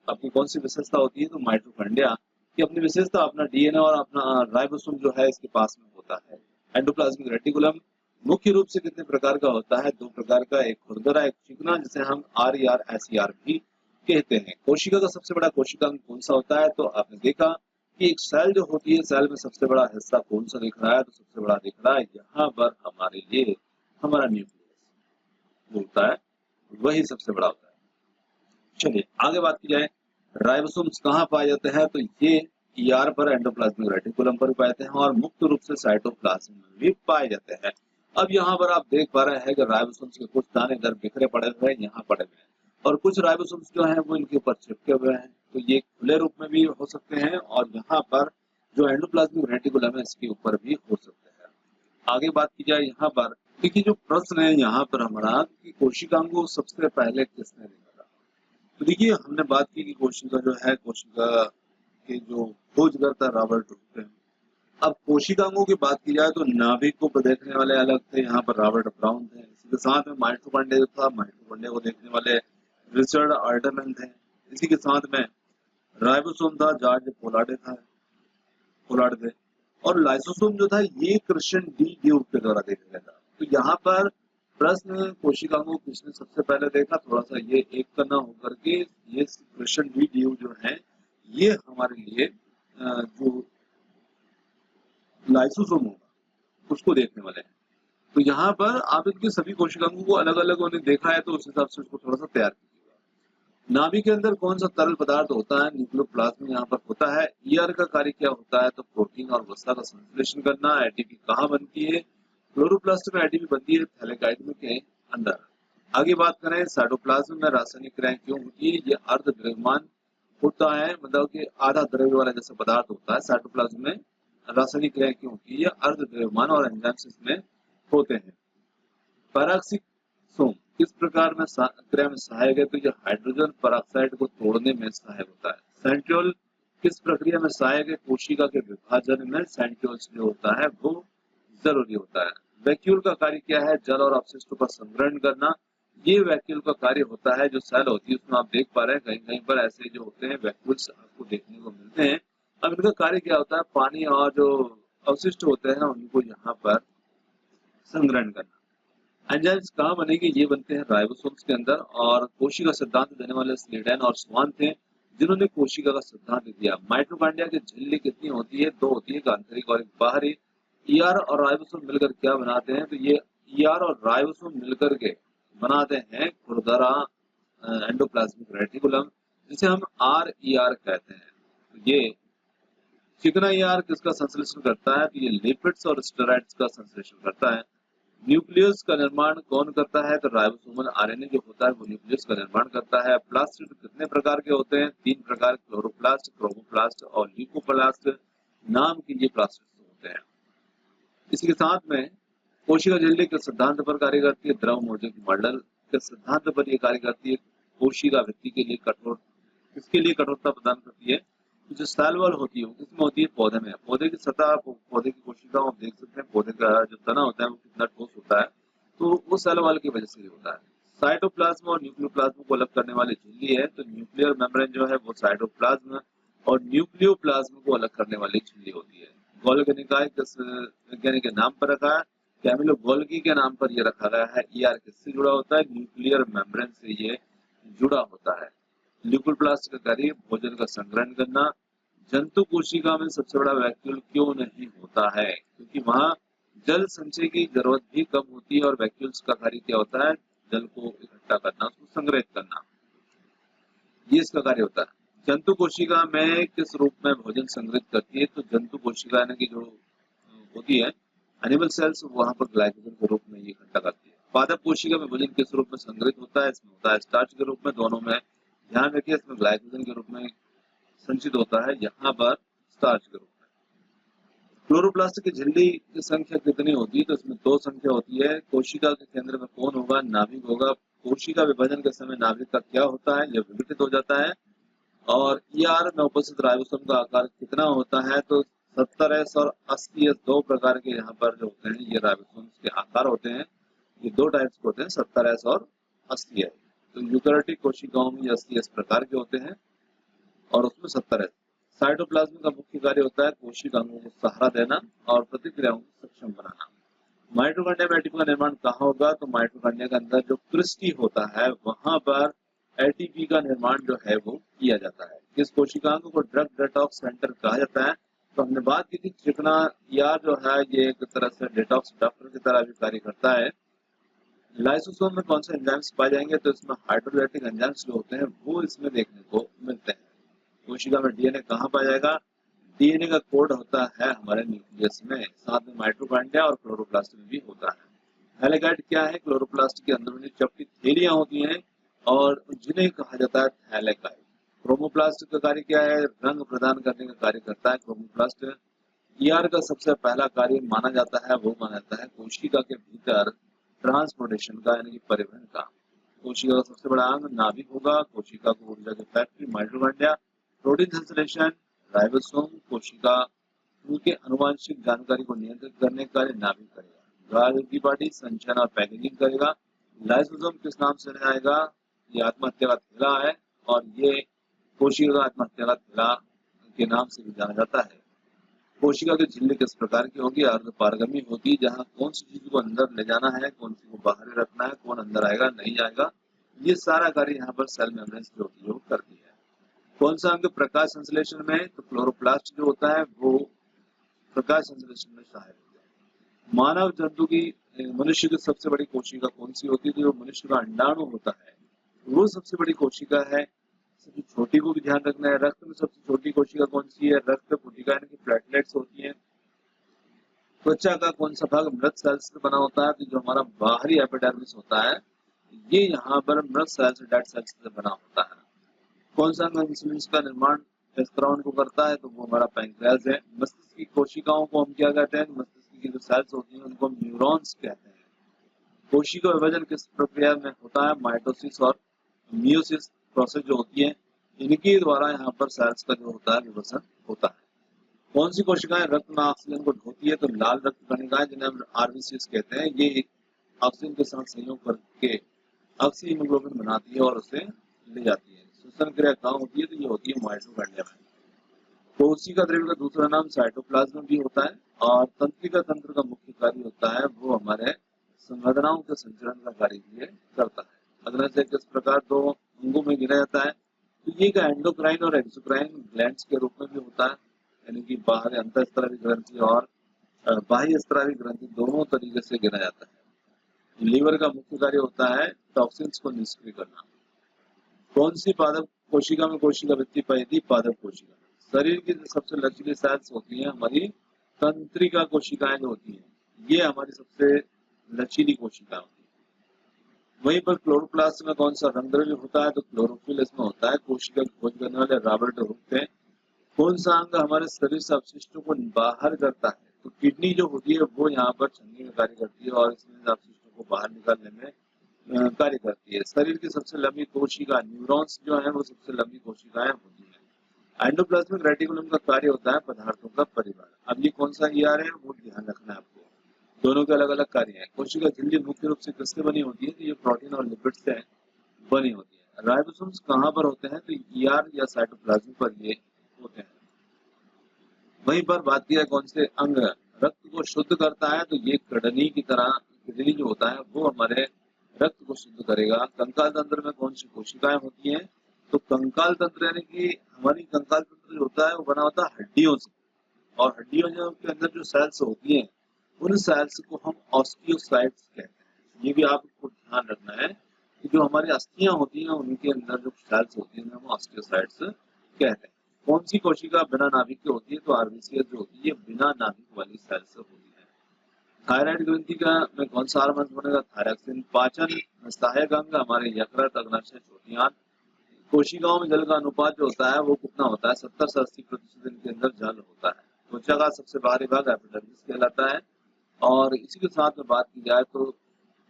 अपनी कौन सी विशेषता होती है? तो माइटोकॉन्ड्रिया की अपनी विशेषता अपना डीएनए और अपना राइबोसोम जो है इसके पास में होता है। एंडोप्लाज्मिक रेटिकुलम मुख्य रूप से कितने प्रकार का होता है? दो प्रकार का, एक खुरदरा एक चिकना, जिसे हम आर एसईआर भी कहते हैं। कोशिका का सबसे बड़ा कोशिकांग कौन सा होता है? तो आपने देखा कि एक सेल जो होती है, सेल में सबसे बड़ा हिस्सा कौन सा दिख रहा है? तो सबसे बड़ा दिख रहा है यहाँ पर हमारे लिए हमारा न्यूक्लियस होता है, वही सबसे बड़ा होता है। चलिए आगे बात की जाए, राइबोसोम्स कहाँ पाए जाते हैं? तो ये ईआर पर, एंडोप्लाज्मिक रेटिकुलम पर पाए जाते हैं और मुक्त रूप से साइटोप्लाज्म में भी पाए जाते हैं। अब यहाँ पर आप देख पा रहे हैं कि राइबोसोम्स के कुछ दाने इधर बिखरे पड़े हुए हैं, यहाँ पड़े हुए हैं, और कुछ राइबोसोम्स जो हैं वो इनके ऊपर चिपके हुए हैं। तो ये खुले रूप में भी हो सकते हैं और यहाँ पर जो एंडोप्लाज्मिक रेटिकुलम है इसके ऊपर भी हो सकते हैं। आगे बात की जाए यहाँ पर, देखिए जो प्रश्न है यहाँ पर हमारा कि कोशिकाओं को सबसे पहले किसने देखा था? तो देखिए हमने बात की कि कोशिका जो है, कोशिका के जो खोजकर्ता रॉबर्ट हुक हैं। अब कोशिकाओं की बात की जाए तो नाभिक को देखने वाले अलग थे, यहाँ पर रॉबर्ट ब्राउन थे। इसी के साथ में माइटोकॉन्ड्रिया जो था, माइटोकॉन्ड्रिया को देखने वाले रिचर्ड आर्डरमैन थे। इसी के साथ में राइबोसोम था, जॉर्ज पोलार्ड थे। और लाइसोसोम जो था ये क्रिश्चियन डी ड्यूक के द्वारा देखा गया था। तो यहाँ पर प्रश्न कोशिकाओं को किसने सबसे पहले देखा, थोड़ा सा ये एक करना होकर के, ये क्रिश्चियन डी ड्यूक जो है ये हमारे लिए जो लाइसोसोम होगा उसको देखने वाले हैं। तो यहाँ पर आप इनके सभी कोशिकाओं को अलग अलग उन्हें देखा है, तो उस हिसाब से उसको थोड़ा सा तैयार कीजिएगा। नाभि के अंदर कौन सा तरल पदार्थ होता है? न्यूक्लियोप्लाज्म यहाँ पर होता है। ईआर का कार्य क्या होता है? तो प्रोटीन और वसा का संश्लेषण करना। एटीपी कहाँ बनती है? क्लोरोप्लास्ट में एटीपी बनती है थैलेकाइड के अंदर। आगे बात करें, साइटोप्लाज्म में रासायनिक क्रियाएं क्यों होती है? ये अर्ध द्रव्यमान होता है, मतलब कि आधा द्रव्य वाला जैसा पदार्थ होता है। साइटोप्लाज्म में रासायनिक क्रिया क्यों होती है? ये अर्ध द्रव्यमान और एंजाइम्स इसमें होते हैं। पैराक्सिसोम किस प्रकार में क्रिया में सहायक है? तो ये हाइड्रोजन पेरोक्साइड को तोड़ने में सहायक होता है। सेंट्रियोल किस प्रक्रिया में सहायक है? कोशिका के विभाजन में सेंट्रियोल्स जो होता है वो जरूरी होता है। वैक्यूल का कार्य क्या है? जल और अपशिष्टों का संग्रहण करना। ये वैक्यूल का कार्य होता है। जो सेल होती है उसमें आप देख पा रहे हैं कहीं कहीं पर ऐसे जो होते हैं वैक्यूल्स आपको देखने को मिलते हैं। अब इनका कार्य क्या होता है? पानी और जो अवशिष्ट होते हैं उनको यहाँ पर संग्रहण करना। एंजाइम्स कहाँ बनेंगे? ये बनते हैं राइबोसोम्स के अंदर। और कोशिका सिद्धांत देने वाले स्लेडेन और स्वान थे, जिन्होंने कोशिका का सिद्धांत दिया। माइटोकॉन्ड्रिया की झिल्ली कितनी होती है? 2 होती है, एक आंतरिक और एक बाहरी। ईआर और राइबोसोम मिलकर क्या बनाते हैं? तो ये ईआर और राइबोसोम मिलकर के बनाते हैं खुरदरा एंडोप्लाज्मिक रेटिकुलम, जिसे हम आरईआर कहते हैं। तो ये चिकना ईआर किसका संश्लेषण करता है? तो ये लिपिड्स और स्टेरॉइड्स का संश्लेषण करता है। न्यूक्लियस का निर्माण कौन करता है? तो राइबोसोमल आरएनए जो होता है वो न्यूक्लियस का निर्माण करता है। प्लास्टिड कितने प्रकार के होते हैं? 3 प्रकार, क्लोरोप्लास्ट, क्रोमोप्लास्ट और ल्यूकोप्लास्ट नाम के ये प्लास्टिड होते हैं। इसके साथ में कोशिका झिल्ली के सिद्धांत पर कार्य करती है। द्रव मोर्जे की मॉडल के सिद्धांत पर ये कार्य करती है। कोशिका व्यक्ति के लिए कठोर, किसके लिए कठोरता प्रदान करती है? जो सेल वॉल होती है वो किसमें होती है? पौधे में। पौधे की सतह, पौधे की कोशिका आप देख सकते हैं, पौधे का जो तना होता है वो कितना ठोस होता है, तो वो सेल वॉल की वजह से ही होता है। साइटोप्लाज्म और न्यूक्लियोप्लाज्म को अलग करने वाली झिल्ली है, तो न्यूक्लियर मेम्ब्रेन जो है वो साइटोप्लाज्म और न्यूक्लियोप्लाज्म को अलग करने वाली झिल्ली होती है। गोल्गी निकाय किस वैज्ञानिक के नाम पर रखा है? कैमिलो गोल्गी के नाम पर यह रखा गया है। ईआर किससे जुड़ा होता है? न्यूक्लियर मेम्ब्रेन से ये जुड़ा होता है। ल्यूकोप्लास्ट का कार्य भोजन का संग्रहण करना। जंतु कोशिका में सबसे बड़ा वैक्यूल क्यों नहीं होता है? क्योंकि वहां जल संचय की जरूरत भी कम होती है और वैक्यूल्स का कार्य क्या होता है? जल को इकट्ठा करना, उसको संग्रहित करना, ये इसका कार्य होता है। जंतु कोशिका में किस रूप में भोजन संग्रहित करती है? तो जंतु कोशिका यानी कि जो होती है एनिमल सेल्स, वहां पर ग्लाइकोजन के रूप में ये इकट्ठा करती है। पादप कोशिका में भोजन किस रूप में संग्रहित होता है? इसमें होता है स्टार्च के रूप में। दोनों में ध्यान रखिए, इसमें ग्लाइकोजन के रूप में संचित होता है, यहाँ पर स्टार्च के रूप में। क्लोरोप्लास्ट की झिल्ली की संख्या कितनी होती है? तो इसमें 2 संख्या होती है। कोशिका के केंद्र में कौन होगा? नाभिक होगा। कोशिका विभाजन के समय नाभिक का क्या होता है? यह विघटित हो जाता है। और ईआर में उपस्थित राइबोसोम का आकार कितना होता है? तो 70S और 80S 2 प्रकार के यहाँ पर जो होते हैं ये राइबोसोम्स के आकार होते हैं। ये 2 टाइप्स के होते हैं, 70S और 80S। तो यूकेरियोटिक कोशिकाओं में ये 80S प्रकार के होते हैं और उसमें 70S। साइटोप्लाज्म का मुख्य कार्य होता है कोशिकाओं को सहारा देना और प्रतिक्रियाओं को सक्षम बनाना। माइटोकॉन्ड्रिया में एटीपी का निर्माण कहाँ होगा? तो माइटोकॉन्ड्रिया के अंदर जो क्रिस्टी होता है वहां पर एटीपी का निर्माण जो है वो किया जाता है। किस कोशिकांग को ड्रग डिटॉक्स सेंटर कहा जाता है? तो हमने बात की थी चिकना ईआर जो है ये एक तरह से डिटॉक्स डॉक्टर की तरह भी कार्य करता है। लाइसोसोम में कौन से एंजाइम्स पाए जाएंगे? तो इसमें हाइड्रोलाइटिक एंजाइम्स जो होते हैं वो इसमें देखने को मिलते हैं। कोशिका में डीएनए कहाँ पाया जाएगा? डीएनए का कोड होता है हमारे न्यूक्लियस में, साथ में माइटोकॉन्ड्रिया और क्लोरोप्लास्ट में भी होता है। थैलेगाइड क्या है? क्लोरोप्लास्ट के अंदरूनी चपटी थैलियां होती हैं और जिन्हें कहा जाता है थैलेगाइड। क्रोमोप्लास्ट का कार्य क्या है? रंग प्रदान करने का कार्य करता है क्रोमोप्लास्ट। ईआर का सबसे पहला कार्य माना जाता है वो माना जाता है कोशिका के भीतर ट्रांसपोर्टेशन का, यानी कि परिवहन का। कोशिका का सबसे बड़ा अंग नाभिक होगा। कोशिका को ऊर्जा की फैक्ट्री माइटोकॉन्ड्रिया। प्रोटीन संश्लेषण राइबोसोम। कोशिका उनके आनुवांशिक जानकारी को नियंत्रित करने का कार्य नाभिक करेगा। गोल्गी बॉडी संचयन और पैकेजिंग करेगा। लाइसोसोम किस नाम से आएगा? ये आत्महत्या का थैला है और ये कोशिका का आत्महत्या का थैला के नाम से भी जाना जाता है। कोशिका की झिल्ली किस प्रकार की होगी? अर्धपारगमी होगी, जहाँ कौन सी चीज को अंदर ले जाना है, कौन सी को बाहर रखना है, कौन अंदर आएगा नहीं आएगा, ये सारा कार्य यहाँ पर सेल मेम्ब्रेन जो होती है वो करती है। कौन सा अंग प्रकाश संश्लेषण में? तो क्लोरोप्लास्ट जो होता है वो प्रकाश संश्लेषण में सहायक होता है। मानव जंतु की मनुष्य की सबसे बड़ी कोशिका कौन सी होती है? तो जो मनुष्य का अंडाणु होता है वो सबसे बड़ी कोशिका है। सबसे छोटी को भी ध्यान रखना है। रक्त में सबसे छोटी कोशिका कौन सी है? रक्त पुटिका यानी कि प्लेटलेट्स होती है। त्वचा का कौन सा भाग मृत सेल्स से बना होता है? तो जो हमारा बाहरी एपिडर्मिस होता है ये यहाँ पर मृत सेल्स, डेड सेल्स से बना होता है। कौन सा अंग इंसुलिन का निर्माण टेस्टोस्टेरोन को करता है? तो वो हमारा पैंक्रियाज है। मस्तिष्क की कोशिकाओं को हम क्या कहते हैं? मस्तिष्क की जो सेल्स होती हैं उनको हम न्यूरॉन्स कहते हैं। कोशिका विभाजन किस प्रक्रिया में होता है? माइटोसिस और मियोसिस प्रोसेस जो होती है इनके द्वारा यहाँ पर सेल्स का जो होता है विभाजन होता है। कौन सी कोशिकाएं रक्त में ऑक्सीजन को ढोती है? तो लाल रक्त कणिकाएं जिन्हें हम आरबीसीज कहते हैं, ये ऑक्सीजन के साथ संयोग करके ऑक्सी हीमोग्लोबिन बनाती है और उसे ले जाती है। श्वसन क्रिया कहाँ होती है? तो ये होती है माइटोकॉन्ड्रिया में। कोशिका द्रव्य का दूसरा नाम साइटोप्लाज्म भी होता है और तंत्रिका तंत्र का मुख्य कार्य होता है वो हमारे संवेदनाओं के संचरण का कार्य भी करता है। अग्नि से किस प्रकार 2 अंगों में गिना जाता है? तो ये का एंडोक्राइन और एक्सोक्राइन ग्लैंड्स के रूप में भी होता है, यानी कि बाहर अंतःस्रावी ग्रंथि और बाह्य स्रावी ग्रंथि दोनों तरीके से गिना जाता है। लीवर का मुख्य कार्य होता है टॉक्सिन्स को निष्क्रिय करना। कौन सी पादप कोशिका में कोशिका वृत्ति पाई थी? पादप कोशिका। शरीर की जो सबसे लचीली सेल्स होती है हमारी तंत्रिका कोशिकाएं जो होती हैं, ये हमारी सबसे लचीली कोशिका होती है। वहीं पर क्लोरोप्लास्ट में कौन सा रंध्र होता है? तो क्लोरोफिल इसमें होता है। कोशिका की खोज करने वाले रॉबर्ट हुक थे। कौन सा अंग हमारे शरीर से अपशिष्टों को बाहर करता है? तो किडनी जो होती है वो यहाँ पर छन्नी में कार्य करती है और इसमें अपशिष्टों को बाहर निकालने में कार्य करती है। शरीर की सबसे लंबी कोशिका न्यूरॉन्स जो है वो सबसे लंबी कोशिकाएं होती है। एंडोप्लाज्मिक रेटिकुलम का कार्य होता है पदार्थों का परिवार। अब ये कौन सा ईआर है वो ध्यान रखना है आपको, दोनों के अलग अलग कार्य हैं। कोशिका झिल्ली मुख्य रूप से किससे बनी होती है? तो ये प्रोटीन और लिपिड से बनी होती है। राइबोसोम्स कहाँ पर होते हैं? तो ईआर या साइटोप्लाज्म पर ये होते हैं। वहीं पर बात की जाए कौन से अंग रक्त को शुद्ध करता है? तो ये किडनी की तरह किडनी जो होता है वो हमारे रक्त को शुद्ध करेगा। कंकाल तंत्र में कौन सी कोशिकाएं होती हैं? तो कंकाल तंत्र यानी कि हमारी कंकाल तंत्र जो होता है वो बना होता है हड्डियों से, और हड्डियों के अंदर जो सेल्स होती हैं उन सेल्स को हम ऑस्टियोसाइट्स कहते हैं। ये भी आपको ध्यान रखना है कि जो हमारी अस्थियां होती हैं उनके अंदर जो सेल्स होती हैं हम ऑस्टियोसाइट्स कहते हैं। कौन सी कोशिका बिना नाभिक की होती है? तो आरबीसीएस जो होती है बिना नाभिक वाली सेल्स होती है। थायराइड ग्रंथि का में कौन सा हार्मोन बनेगा? थायरॉक्सिन। पाचन सहायक अंग हमारे यकृत, अग्नाशय, छोटियान। कोशिकाओं में जल का अनुपात जो होता है वो कितना होता है? 70 से 80% इनके अंदर जल होता है। त्वचा का सबसे बाहरी भाग एपिडर्मिस कहलाता है। और इसी के साथ में बात की जाए तो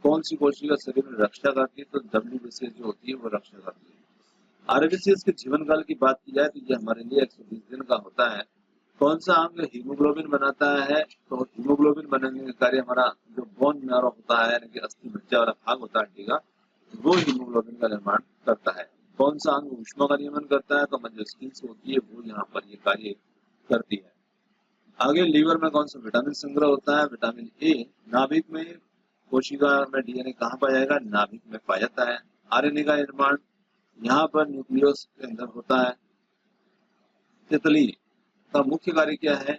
कौन सी कोशिका शरीर में रक्षा करती है? तो डब्ल्यूबीसीएस जो होती है वो रक्षा करती है। आरबीसीएस के जीवन काल की बात की जाए तो ये हमारे लिए 120 दिन का होता है। कौन सा अंग हीमोग्लोबिन बनाता है? तो हीमोग्लोबिन बनाने का कार्य हमारा जो बोन मैरो होता है यानी कि अस्थि मज्जा वाला भाग होता है हड्डी का, वो हीमोग्लोबिन का निर्माण करता है। कौन सा अंग ऊष्मा का नियमन करता है? तो हमारी जो स्किल्स होती है वो यहाँ पर ये कार्य करती है। आगे लीवर में कौन सा विटामिन संग्रह होता है? Vitamin A. नाभिक में कोशिका में डीएनए कहाँ पाया जाएगा? नाभिक में पाया जाता है। आरएनए का निर्माण यहाँ पर न्यूक्लियस के अंदर होता है। तितली का मुख्य कार्य क्या है?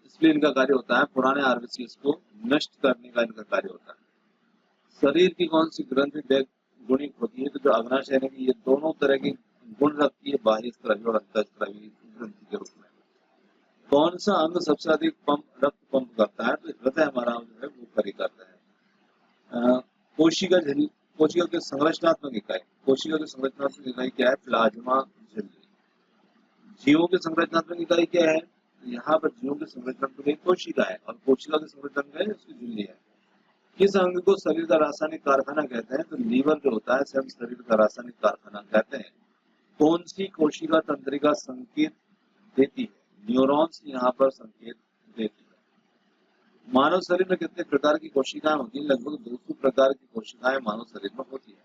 इसलिए इनका कार्य होता है पुराने आरबीसीएस को नष्ट करने का इनका कार्य होता है। शरीर की कौन सी ग्रंथि गुणिक होती है? तो जो अग्नाशय यानी कि ये दोनों तरह की गुण रखती है, बाह्य स्रावी और अंतःस्रावी ग्रंथि के रूप में। कौन सा अंग सबसे अधिक रक्त पंप करता है? तो हृदय हमारा जो है वो कार्य करता है। कोशिका झिल्ली, कोशिका के संरचनात्मक इकाई, कोशिका की संरचनात्मक इकाई क्या है? प्लाज्मा झिल्ली। जीवों की संरचनात्मक इकाई क्या है? यहाँ पर जीवों की संरचनात्मक इकाई कोशिका है और कोशिका की संरचनात्मक इकाई उसकी झिल्ली है। किस अंग को शरीर का रासायनिक कारखाना कहते हैं? तो लीवर जो होता है हम शरीर का रासायनिक कारखाना कहते हैं। कौन सी कोशिका तंत्रिका संकेत देती है? न्यूरॉन्स यहाँ पर संकेत देती है। मानव शरीर में कितने प्रकार की कोशिकाएं होती हैं? लगभग 200 प्रकार की कोशिकाएं मानव शरीर में होती है।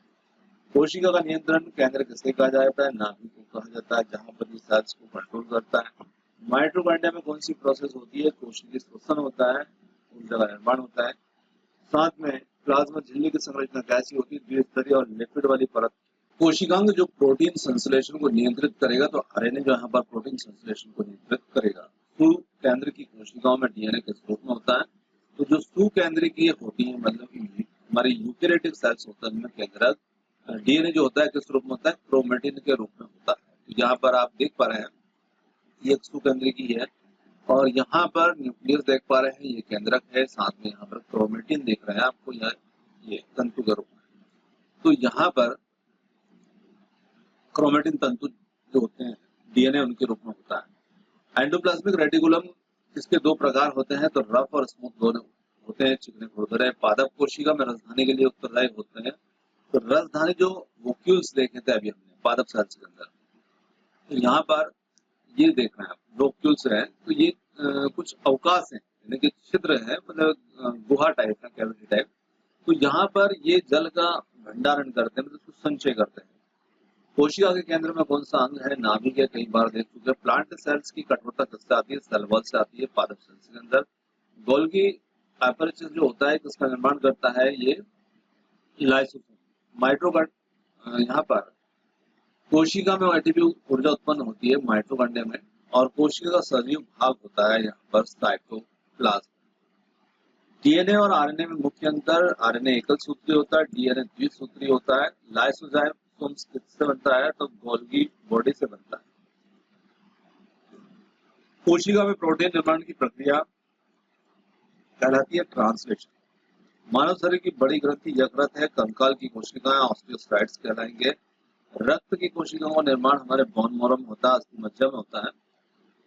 कोशिका का नियंत्रण केंद्र किसे कहा जाता है? नाभिक को कहा जाता है, जहां पर ये सेल्स को कंट्रोल करता है। माइटोकॉन्ड्रिया में कौन सी प्रोसेस होती है? कोशिकीय श्वसन होता है, ऊर्जा का निर्माण होता है। साथ में प्लाज्मा झिल्ली की संरचना कैसी होती है? द्विस्तरीय और लिपिड वाली परत। कोशिकांग जो प्रोटीन संश्लेषण को नियंत्रित करेगा, तो आरएनए जो यहाँ पर प्रोटीन संश्लेषण को नियंत्रित करेगा। सुकेंद्र की कोशिकाओं में डीएनए किस रूप में होता है? तो जो सुकेंद्र की होती है मतलब कि हमारे यूकेरियोटिक सेल्स होते हैं उनमें केंद्रक डीएनए जो होता है किस रूप में होता है? क्रोमेटिन के रूप में होता है। तो यहाँ पर आप देख पा रहे हैं ये एक सुकेंद्र की है और यहाँ पर न्यूक्लियस देख पा रहे हैं, ये केंद्रक है, साथ में यहाँ पर क्रोमेटिन देख रहे हैं आपको, यहाँ ये तंतु के रूप में। तो यहाँ पर क्रोमेटिन तंतु जो होते हैं डीएनए उनके रूप में होता है। एंडोप्लाज्मिक रेटिकुलम इसके दो प्रकार होते हैं, तो रफ और स्मूथ दोनों होते हैं, चिकने खुरदरे। पादप कोशिका में रसधानी के लिए उत्तरदायी होते हैं। तो रसधानी जो वोक्यूल्स देखे थे अभी हमने पादप सेल्स के अंदर, तो यहाँ पर ये देख रहे हैं आप वोक्यूल्स हैं, तो ये कुछ अवकाश है यानी कि छिद्र है, मतलब गुहा टाइप है, कैविटी टाइप। तो यहाँ पर ये जल का भंडारण करते हैं, मतलब उसको संचय करते हैं। कोशिका के केंद्र में कौन सा अंग है? नाभिक है, कई बार देख चुके हैं। प्लांट सेल्स की कठोरता किससे आती है? सेल वॉल से आती है, पादप सेल्स के अंदर। गोल्गी एपरेचर जो होता है किसका निर्माण करता है? ये लाइसोसोम। माइटोकॉन्ड्रिया यहाँ पर कोशिका में एटीपी ऊर्जा उत्पन्न होती है माइटोकॉन्ड्रिया में, और कोशिका का सजीव भाग होता है यहाँ पर साइटोप्लाज्म। डीएनए और आरएनए में मुख्य अंतर, आरएनए एकल सूत्री होता है, डीएनए द्विसूत्री होता है। लाइसोजाइम किससे बनता है, तो गोल्गी बॉडी से बनता है। कोशिका में प्रोटीन निर्माण की प्रक्रिया कहलाती है ट्रांसलेशन। मानव शरीर की बड़ी ग्रंथि यकृत है, कंकाल की कोशिकाएं ऑस्टियोसाइट्स कहलाएंगे। रक्त की कोशिकाओं का निर्माण हमारे बोन मैरो में होता है, अस्थि मज्जा में होता है।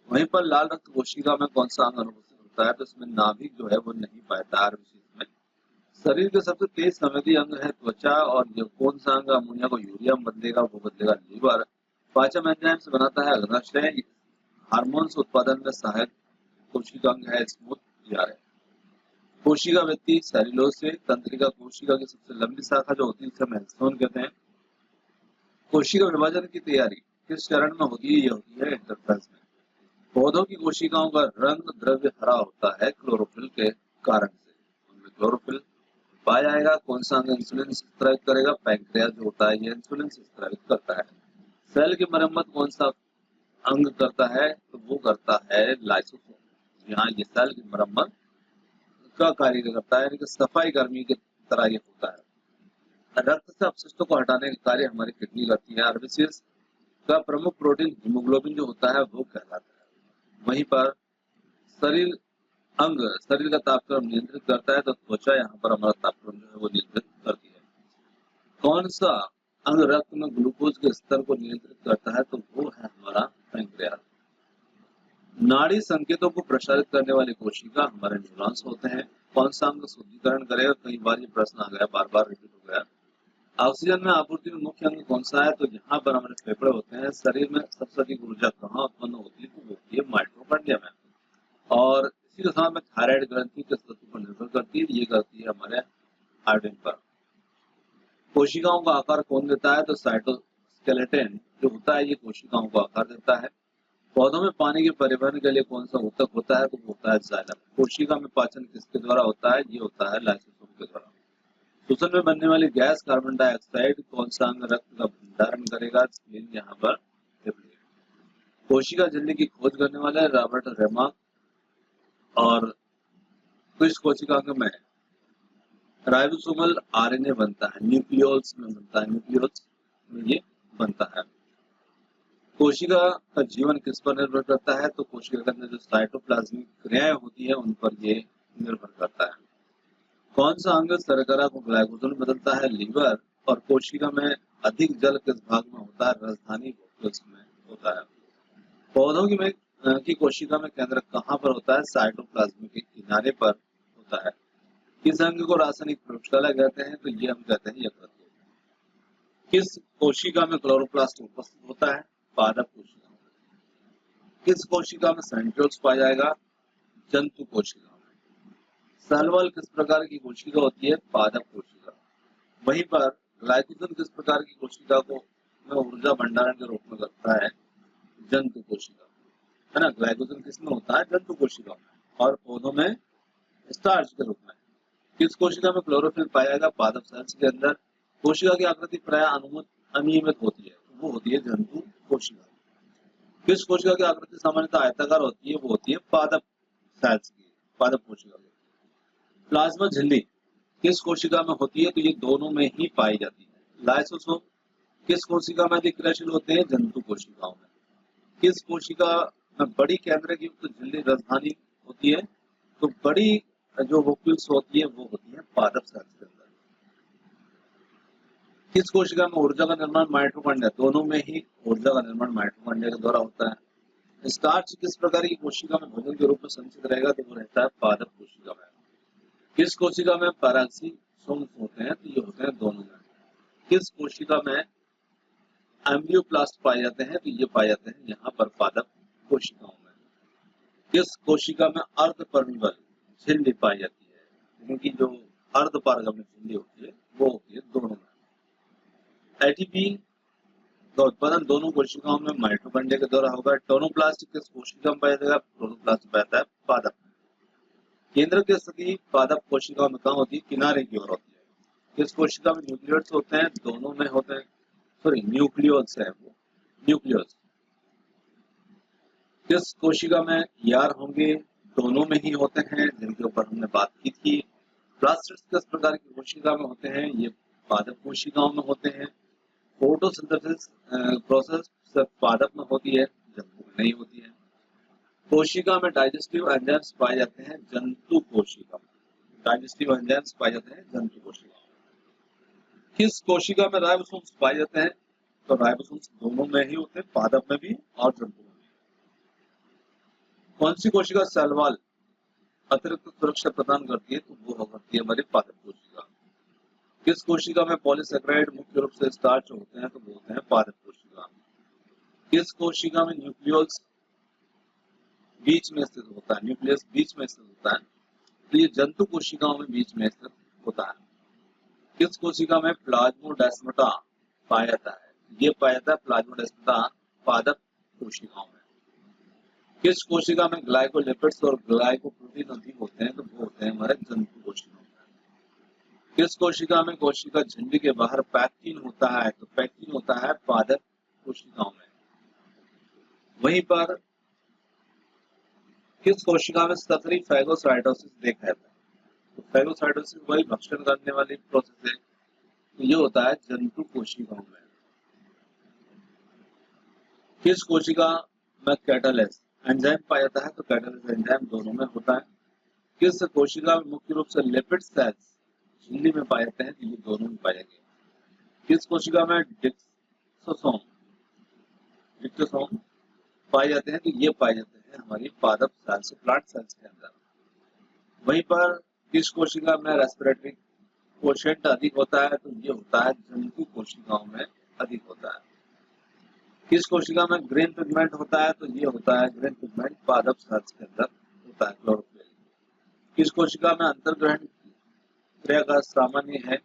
वहीं पर लाल रक्त कोशिका में कौन सा अंग अनुपस्थित होता है, तो इसमें नाभिक जो है वो नहीं पाता है में। शरीर के सबसे तेज संवेदी अंग है त्वचा, और ये कौन सा अंग अमोनिया को यूरिया में बदलेगा, वो बदलेगा लीवर। पाचन एंजाइम से बनाता है अग्नाशय। हार्मोन्स उत्पादन में सहायक कोशिका अंग है स्मूथ यार। कोशिका वृत्ति सेल्यूलोज से। तंत्रिका कोशिका की सबसे लंबी शाखा जो होती है उसे हम एक्सोन कहते हैं। कोशिका विभाजन की तैयारी किस चरण में होती है, ये होती है इंटरफेज में। पौधों की कोशिकाओं का रंग द्रव्य हरा होता है क्लोरोफिल के कारण से। उनमें क्लोरोफिल पाया जाएगा। कौन सा अंग इंसुलिन स्रावित करेगा, पैंक्रियास जो होता है ये इंसुलिन स्रावित करता है। सेल की मरम्मत कौन सा अंग करता है, तो वो करता है लाइसोसोम। यहाँ ये सेल की मरम्मत का कार्य करता है, यानी कि सफाई कर्मी की तरह ये होता है। रक्त से अपशिष्टों को हटाने का कार्य हमारी किडनी करती है। आरबीसीएस का प्रमुख प्रोटीन हीमोग्लोबिन जो होता है वो कहलाता है। वहीं पर शरीर शरीर का तापक्रम नियंत्रित करता है, तो त्वचा यहाँ पर हमारा तापक्रम जो है वो नियंत्रित करती है। कौन सा अंग रक्त में ग्लूकोज के स्तर को नियंत्रित करता है, तो वो है हमारा पैंक्रियास। नाड़ी संकेतों को प्रसारित करने वाली कोशिका हमारे न्यूरॉन्स होते हैं। कौन सा अंग शुद्धिकरण करेगा, कई बार ये प्रश्न आ गया, बार बार रिपीट हो गया। ऑक्सीजन में आपूर्ति में मुख्य अंग कौन सा है, तो यहाँ पर हमारे फेफड़े होते हैं। शरीर में सबसे अधिक ऊर्जा कहाँ उत्पन्न होती है, तो वो होती है माइटोकॉन्ड्रिया में। और इसी के साथ में थायराइड ग्रंथि किस तत्व पर निर्भर करती है, ये करती है हमारे आयोडीन पर। कोशिकाओं का आकार कौन देता है, तो साइटोस्केलेटन जो होता है ये कोशिकाओं को आकार देता है। पौधों में पानी के परिवहन के लिए कौन सा ऊतक होता है, तो वो होता है जाइलम। कोशिका में पाचन किसके द्वारा होता है, ये होता है लाइसोसोम के द्वारा। श्वसन में बनने वाली गैस कार्बन डाइऑक्साइड कौन सा अंग रक्त का भंडारण करेगा, यहाँ पर कोशिका झिल्ली की खोज करने वाले रॉबर्ट रेमार्क। और किस कोशिकांग में राइबोसोमल आरएनए बनता है, न्यूक्लियोल्स में बनता है, न्यूक्लियोल्स में ये बनता है। कोशिका का जीवन किस पर निर्भर करता है, तो कोशिका के अंदर जो साइटोप्लाज्मिक क्रियाएं होती है उन पर ये निर्भर करता है। कौन सा अंग शर्करा को ग्लाइकोजन में बदलता है, लीवर। और कोशिका में अधिक जल किस भाग में होता है, राजधानी में होता है। पौधों की कोशिका में केंद्र कहाँ पर होता है, साइटोप्लाज्म के किनारे पर होता है। किस अंग को रासायनिक प्रयोगशाला कहते हैं, तो ये हम कहते हैं यकृत। किस कोशिका में क्लोरोप्लास्ट उपस्थित होता है, पादप कोशिका में। किस कोशिका में सेंट्रियोल्स पाया जाएगा, जंतु कोशिका में। सेल वॉल किस प्रकार की कोशिका होती है, पादप कोशिका। वहीं पर ग्लाइकोजन किस प्रकार की कोशिका को ऊर्जा भंडारण के रूप में करता है, जंतु कोशिका है ना। ग्लाइकोजन किसमें होता है, जंतु कोशिका में। और पौधों में स्टार्च के रूप में। किस कोशिका में क्लोरोफिल पाया जाएगा, पादप सेल्स के अंदर। कोशिका की आकृति प्राय अनियमित होती है, वो होती है जंतु कोशिका। किस कोशिका की आकृति सामान्यतः आयताकार होती है, वो होती है पादप सेल्स की, पादप कोशिका की। प्लाज्मा झिल्ली किस कोशिका में होती है, तो ये दोनों में ही पाई जाती है। लाइसोसोम किस कोशिका में अधिक क्रियाशील होते हैं, जंतु कोशिकाओं में। किस कोशिका में बड़ी केंद्र की युक्त झिल्ली राजधानी होती है, तो बड़ी जो वोक्यूल्स होती है वो होती है पादप सेल्स के अंदर। किस कोशिका में ऊर्जा का निर्माण, माइटोकॉन्ड्रिया, दोनों में ही ऊर्जा का निर्माण माइटोकॉन्ड्रिया के द्वारा होता है। स्टार्च किस प्रकार की कोशिका में भोजन के रूप में संचित रहेगा, तो वो रहता है पादप कोशिका में। किस कोशिका में पैराक्सीसोम्स होते हैं, तो ये होते हैं दोनों में। किस कोशिका में एम्ब्लियोप्लास्ट पाए जाते हैं, तो ये पाए जाते हैं यहाँ पर पादप कोशिकाओं में। किस कोशिका में अर्धपर्णिबल झिल्ली पाई जाती है, क्योंकि जो अर्धपारगम्य झिल्ली होती है वो होती है दोनों में। एटीपी का उत्पादन दोनों कोशिकाओं में माइटोकॉन्ड्रिया के द्वारा होगा। टोनोप्लास्ट किस कोशिका में पाया जाएगा, प्रोटोप्लास्ट पाया है पादप में। केंद्र की स्थिति पादप कोशिकाओं में कहाँ होती है, किनारे की ओर होती है। किस कोशिका में न्यूक्लियोइड्स होते हैं, दोनों में होते हैं। सॉरी न्यूक्लियोल्स है वो, न्यूक्लियोल्स। किस कोशिका में यार होंगे? दोनों में ही होते हैं, जिनके ऊपर हमने बात की थी। प्लास्टिड्स किस प्रकार की कोशिका में होते हैं? ये पादप कोशिकाओं में होते हैं। फोटोसिंथेसिस प्रोसेस सिर्फ पादप में होती है, जंतु में नहीं होती है। कोशिका में डाइजेस्टिव एंजाइम्स पाए जाते हैं जंतु कोशिका में। डाइजेस्टिव एंजाइम्स पाए जाते हैं जंतु कोशिका में। किस कोशिका में राइबोसोम्स पाए जाते हैं? तो राइबोसोम्स दोनों में ही होते हैं, पादप में भी और जंतु में भी। कौन सी कोशिका सेल वॉल अतिरिक्त सुरक्षा प्रदान करती है? तो वो करती है हमारी पादप कोशिका। किस कोशिका में पॉलीसेकेराइड मुख्य रूप से स्टार्च होते हैं? तो वो होते हैं पादप कोशिका। किस कोशिका में न्यूक्लियस बीच में स्थित होता है? न्यूक्लियस बीच में स्थित होता है, तो ये जंतु कोशिकाओं में बीच में स्थित होता है। किस कोशिका में प्लाज्मोडेस्माटा पाया जाता है? ये पाया जाता है प्लाज्मोडेस्माटा पादप कोशिकाओं में। किस कोशिका में ग्लाइकोलिपिड्स और ग्लाइकोप्रोटीन अधिक होते हैं? तो वो होते हैं हमारे जंतु कोशिकाओं में। किस कोशिका में कोशिका झिल्ली के बाहर पैक्टिन होता है? तो पैक्टिन होता है पादप कोशिकाओं में। वहीं पर किस कोशिका में सक्रिय फैगोसाइटोसिस देखा जाता है? तो फैगोसाइटोसिस वही भक्षण करने वाली प्रोसेस है, तो ये होता है जंतु कोशिकाओं में। किस कोशिका में कैटालेस एंजाइम पाया जाता है? तो कैटालेस एंजाइम दोनों में होता है। किस कोशिका में मुख्य रूप से लिपिड सेल्स झिल्ली में पाए जाते हैं? तो ये दोनों में पाए जाएंगे। किस कोशिका में डिक्सोसोम डिक्सोसोम पाए जाते हैं? तो ये पाए जाते हैं हमारी पादप सेल्स, प्लांट सेल्स के अंदर। वहीं पर किस कोशिका में रेस्पिरेटरी कोशेंट अधिक होता है? तो ये होता है जंतु कोशिकाओं में अधिक होता है। किस कोशिका में ग्रीन पिगमेंट होता है? तो ये होता है ग्रीन पिगमेंट पादप सेल्स के अंदर होता है, क्लोरोफिल। किस कोशिका में अंतर्ग्रहण क्रिया का सामान्य है?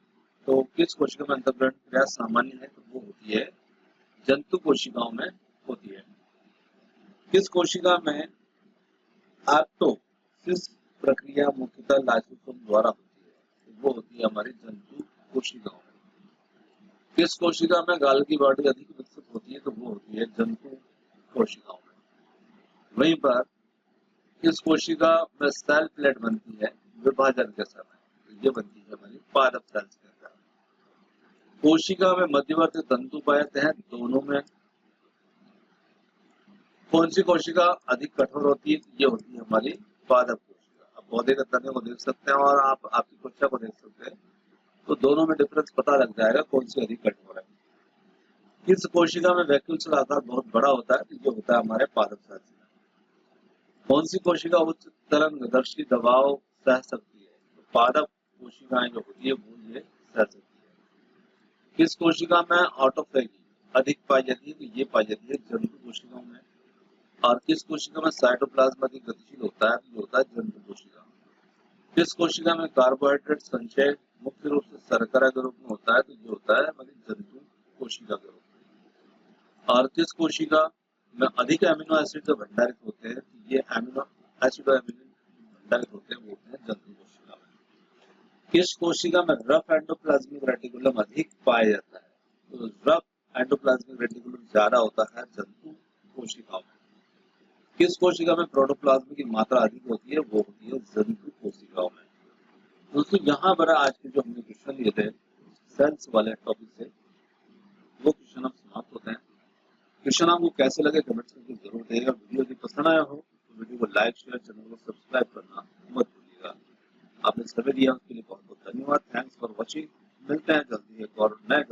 तो किस कोशिका में अंतर्ग्रहण क्रिया सामान्य है? तो वो होती है जंतु कोशिकाओं में होती है। किस कोशिका में एप्टोसिस प्रक्रिया मुख्यतः लाइसोसोम द्वारा होती है? तो वो होती है हमारी जंतु कोशिकाओं में। किस कोशिका में गाल्गी बॉडी अधिक विकसित होती है? तो वो होती है जंतु कोशिकाओं में। वहीं पर किस कोशिका में सेल प्लेट बनती है विभाजन के समय? तो ये बनती है हमारी पादप सेल्स के अंदर। कोशिका में मध्यवर्ती तंतु पाए जाते हैं दोनों में। कौन सी कोशिका अधिक कठोर होती है? ये होती है हमारी पादप कोशिका। अब पौधे के तने को देख सकते हैं और आप आपकी कोशिका को देख सकते हैं, तो दोनों में डिफरेंस पता लग जाएगा कौन सी अधिक कठोर है। किस कोशिका में वैक्यूल आकार बहुत बड़ा होता है? तो ये होता है हमारे पादप सेल्स में। कौन सी कोशिका उच्च तरंगदर्शी दबाव सह सकती है? तो पादप कोशिकाएं जो होती है वो ये सह सकती है। किस कोशिका में ऑटोफेगी अधिक पाई जाती है? तो ये पाई जाती है जंतु कोशिकाओं में। और किस कोशिका में साइटोप्लाज्म अधिक गतिशील होता है? तो ये होता है जंतु कोशिका। किस कोशिका में कार्बोहाइड्रेट संचय मुख्य रूप से शर्करा के रूप में होता है? तो ये होता है हमारी जंतु कोशिका के रूप में। और किस कोशिका में अधिक अमीनो एसिड भंडारित होते हैं? तो ये अमीनो एसिड और अमीनो भंडारित होते हैं वो होते हैं जंतु कोशिका में। किस कोशिका में रफ एंडोप्लाज्मिक रेटिकुलम अधिक पाया जाता है? तो रफ एंडोप्लाज्मिक रेटिकुलम ज्यादा होता है जंतु कोशिकाओं में। किस कोशिका में प्रोटोप्लाज्म की मात्रा अधिक होती है? वो होती है जंतु कोशिकाओं में। दोस्तों यहाँ पर आज के जो हमने क्वेश्चन लिए थे सेल्स वाले टॉपिक से, वो क्वेश्चन अब समाप्त होते हैं। क्वेश्चन आपको कैसे लगे कमेंट्स करके जरूर देगा। वीडियो यदि पसंद आया हो तो वीडियो को लाइक शेयर, चैनल को सब्सक्राइब करना मत भूलिएगा। आपने समय दिया उसके लिए बहुत बहुत धन्यवाद। Thanks for watching. मिलते हैं जल्दी एक और नए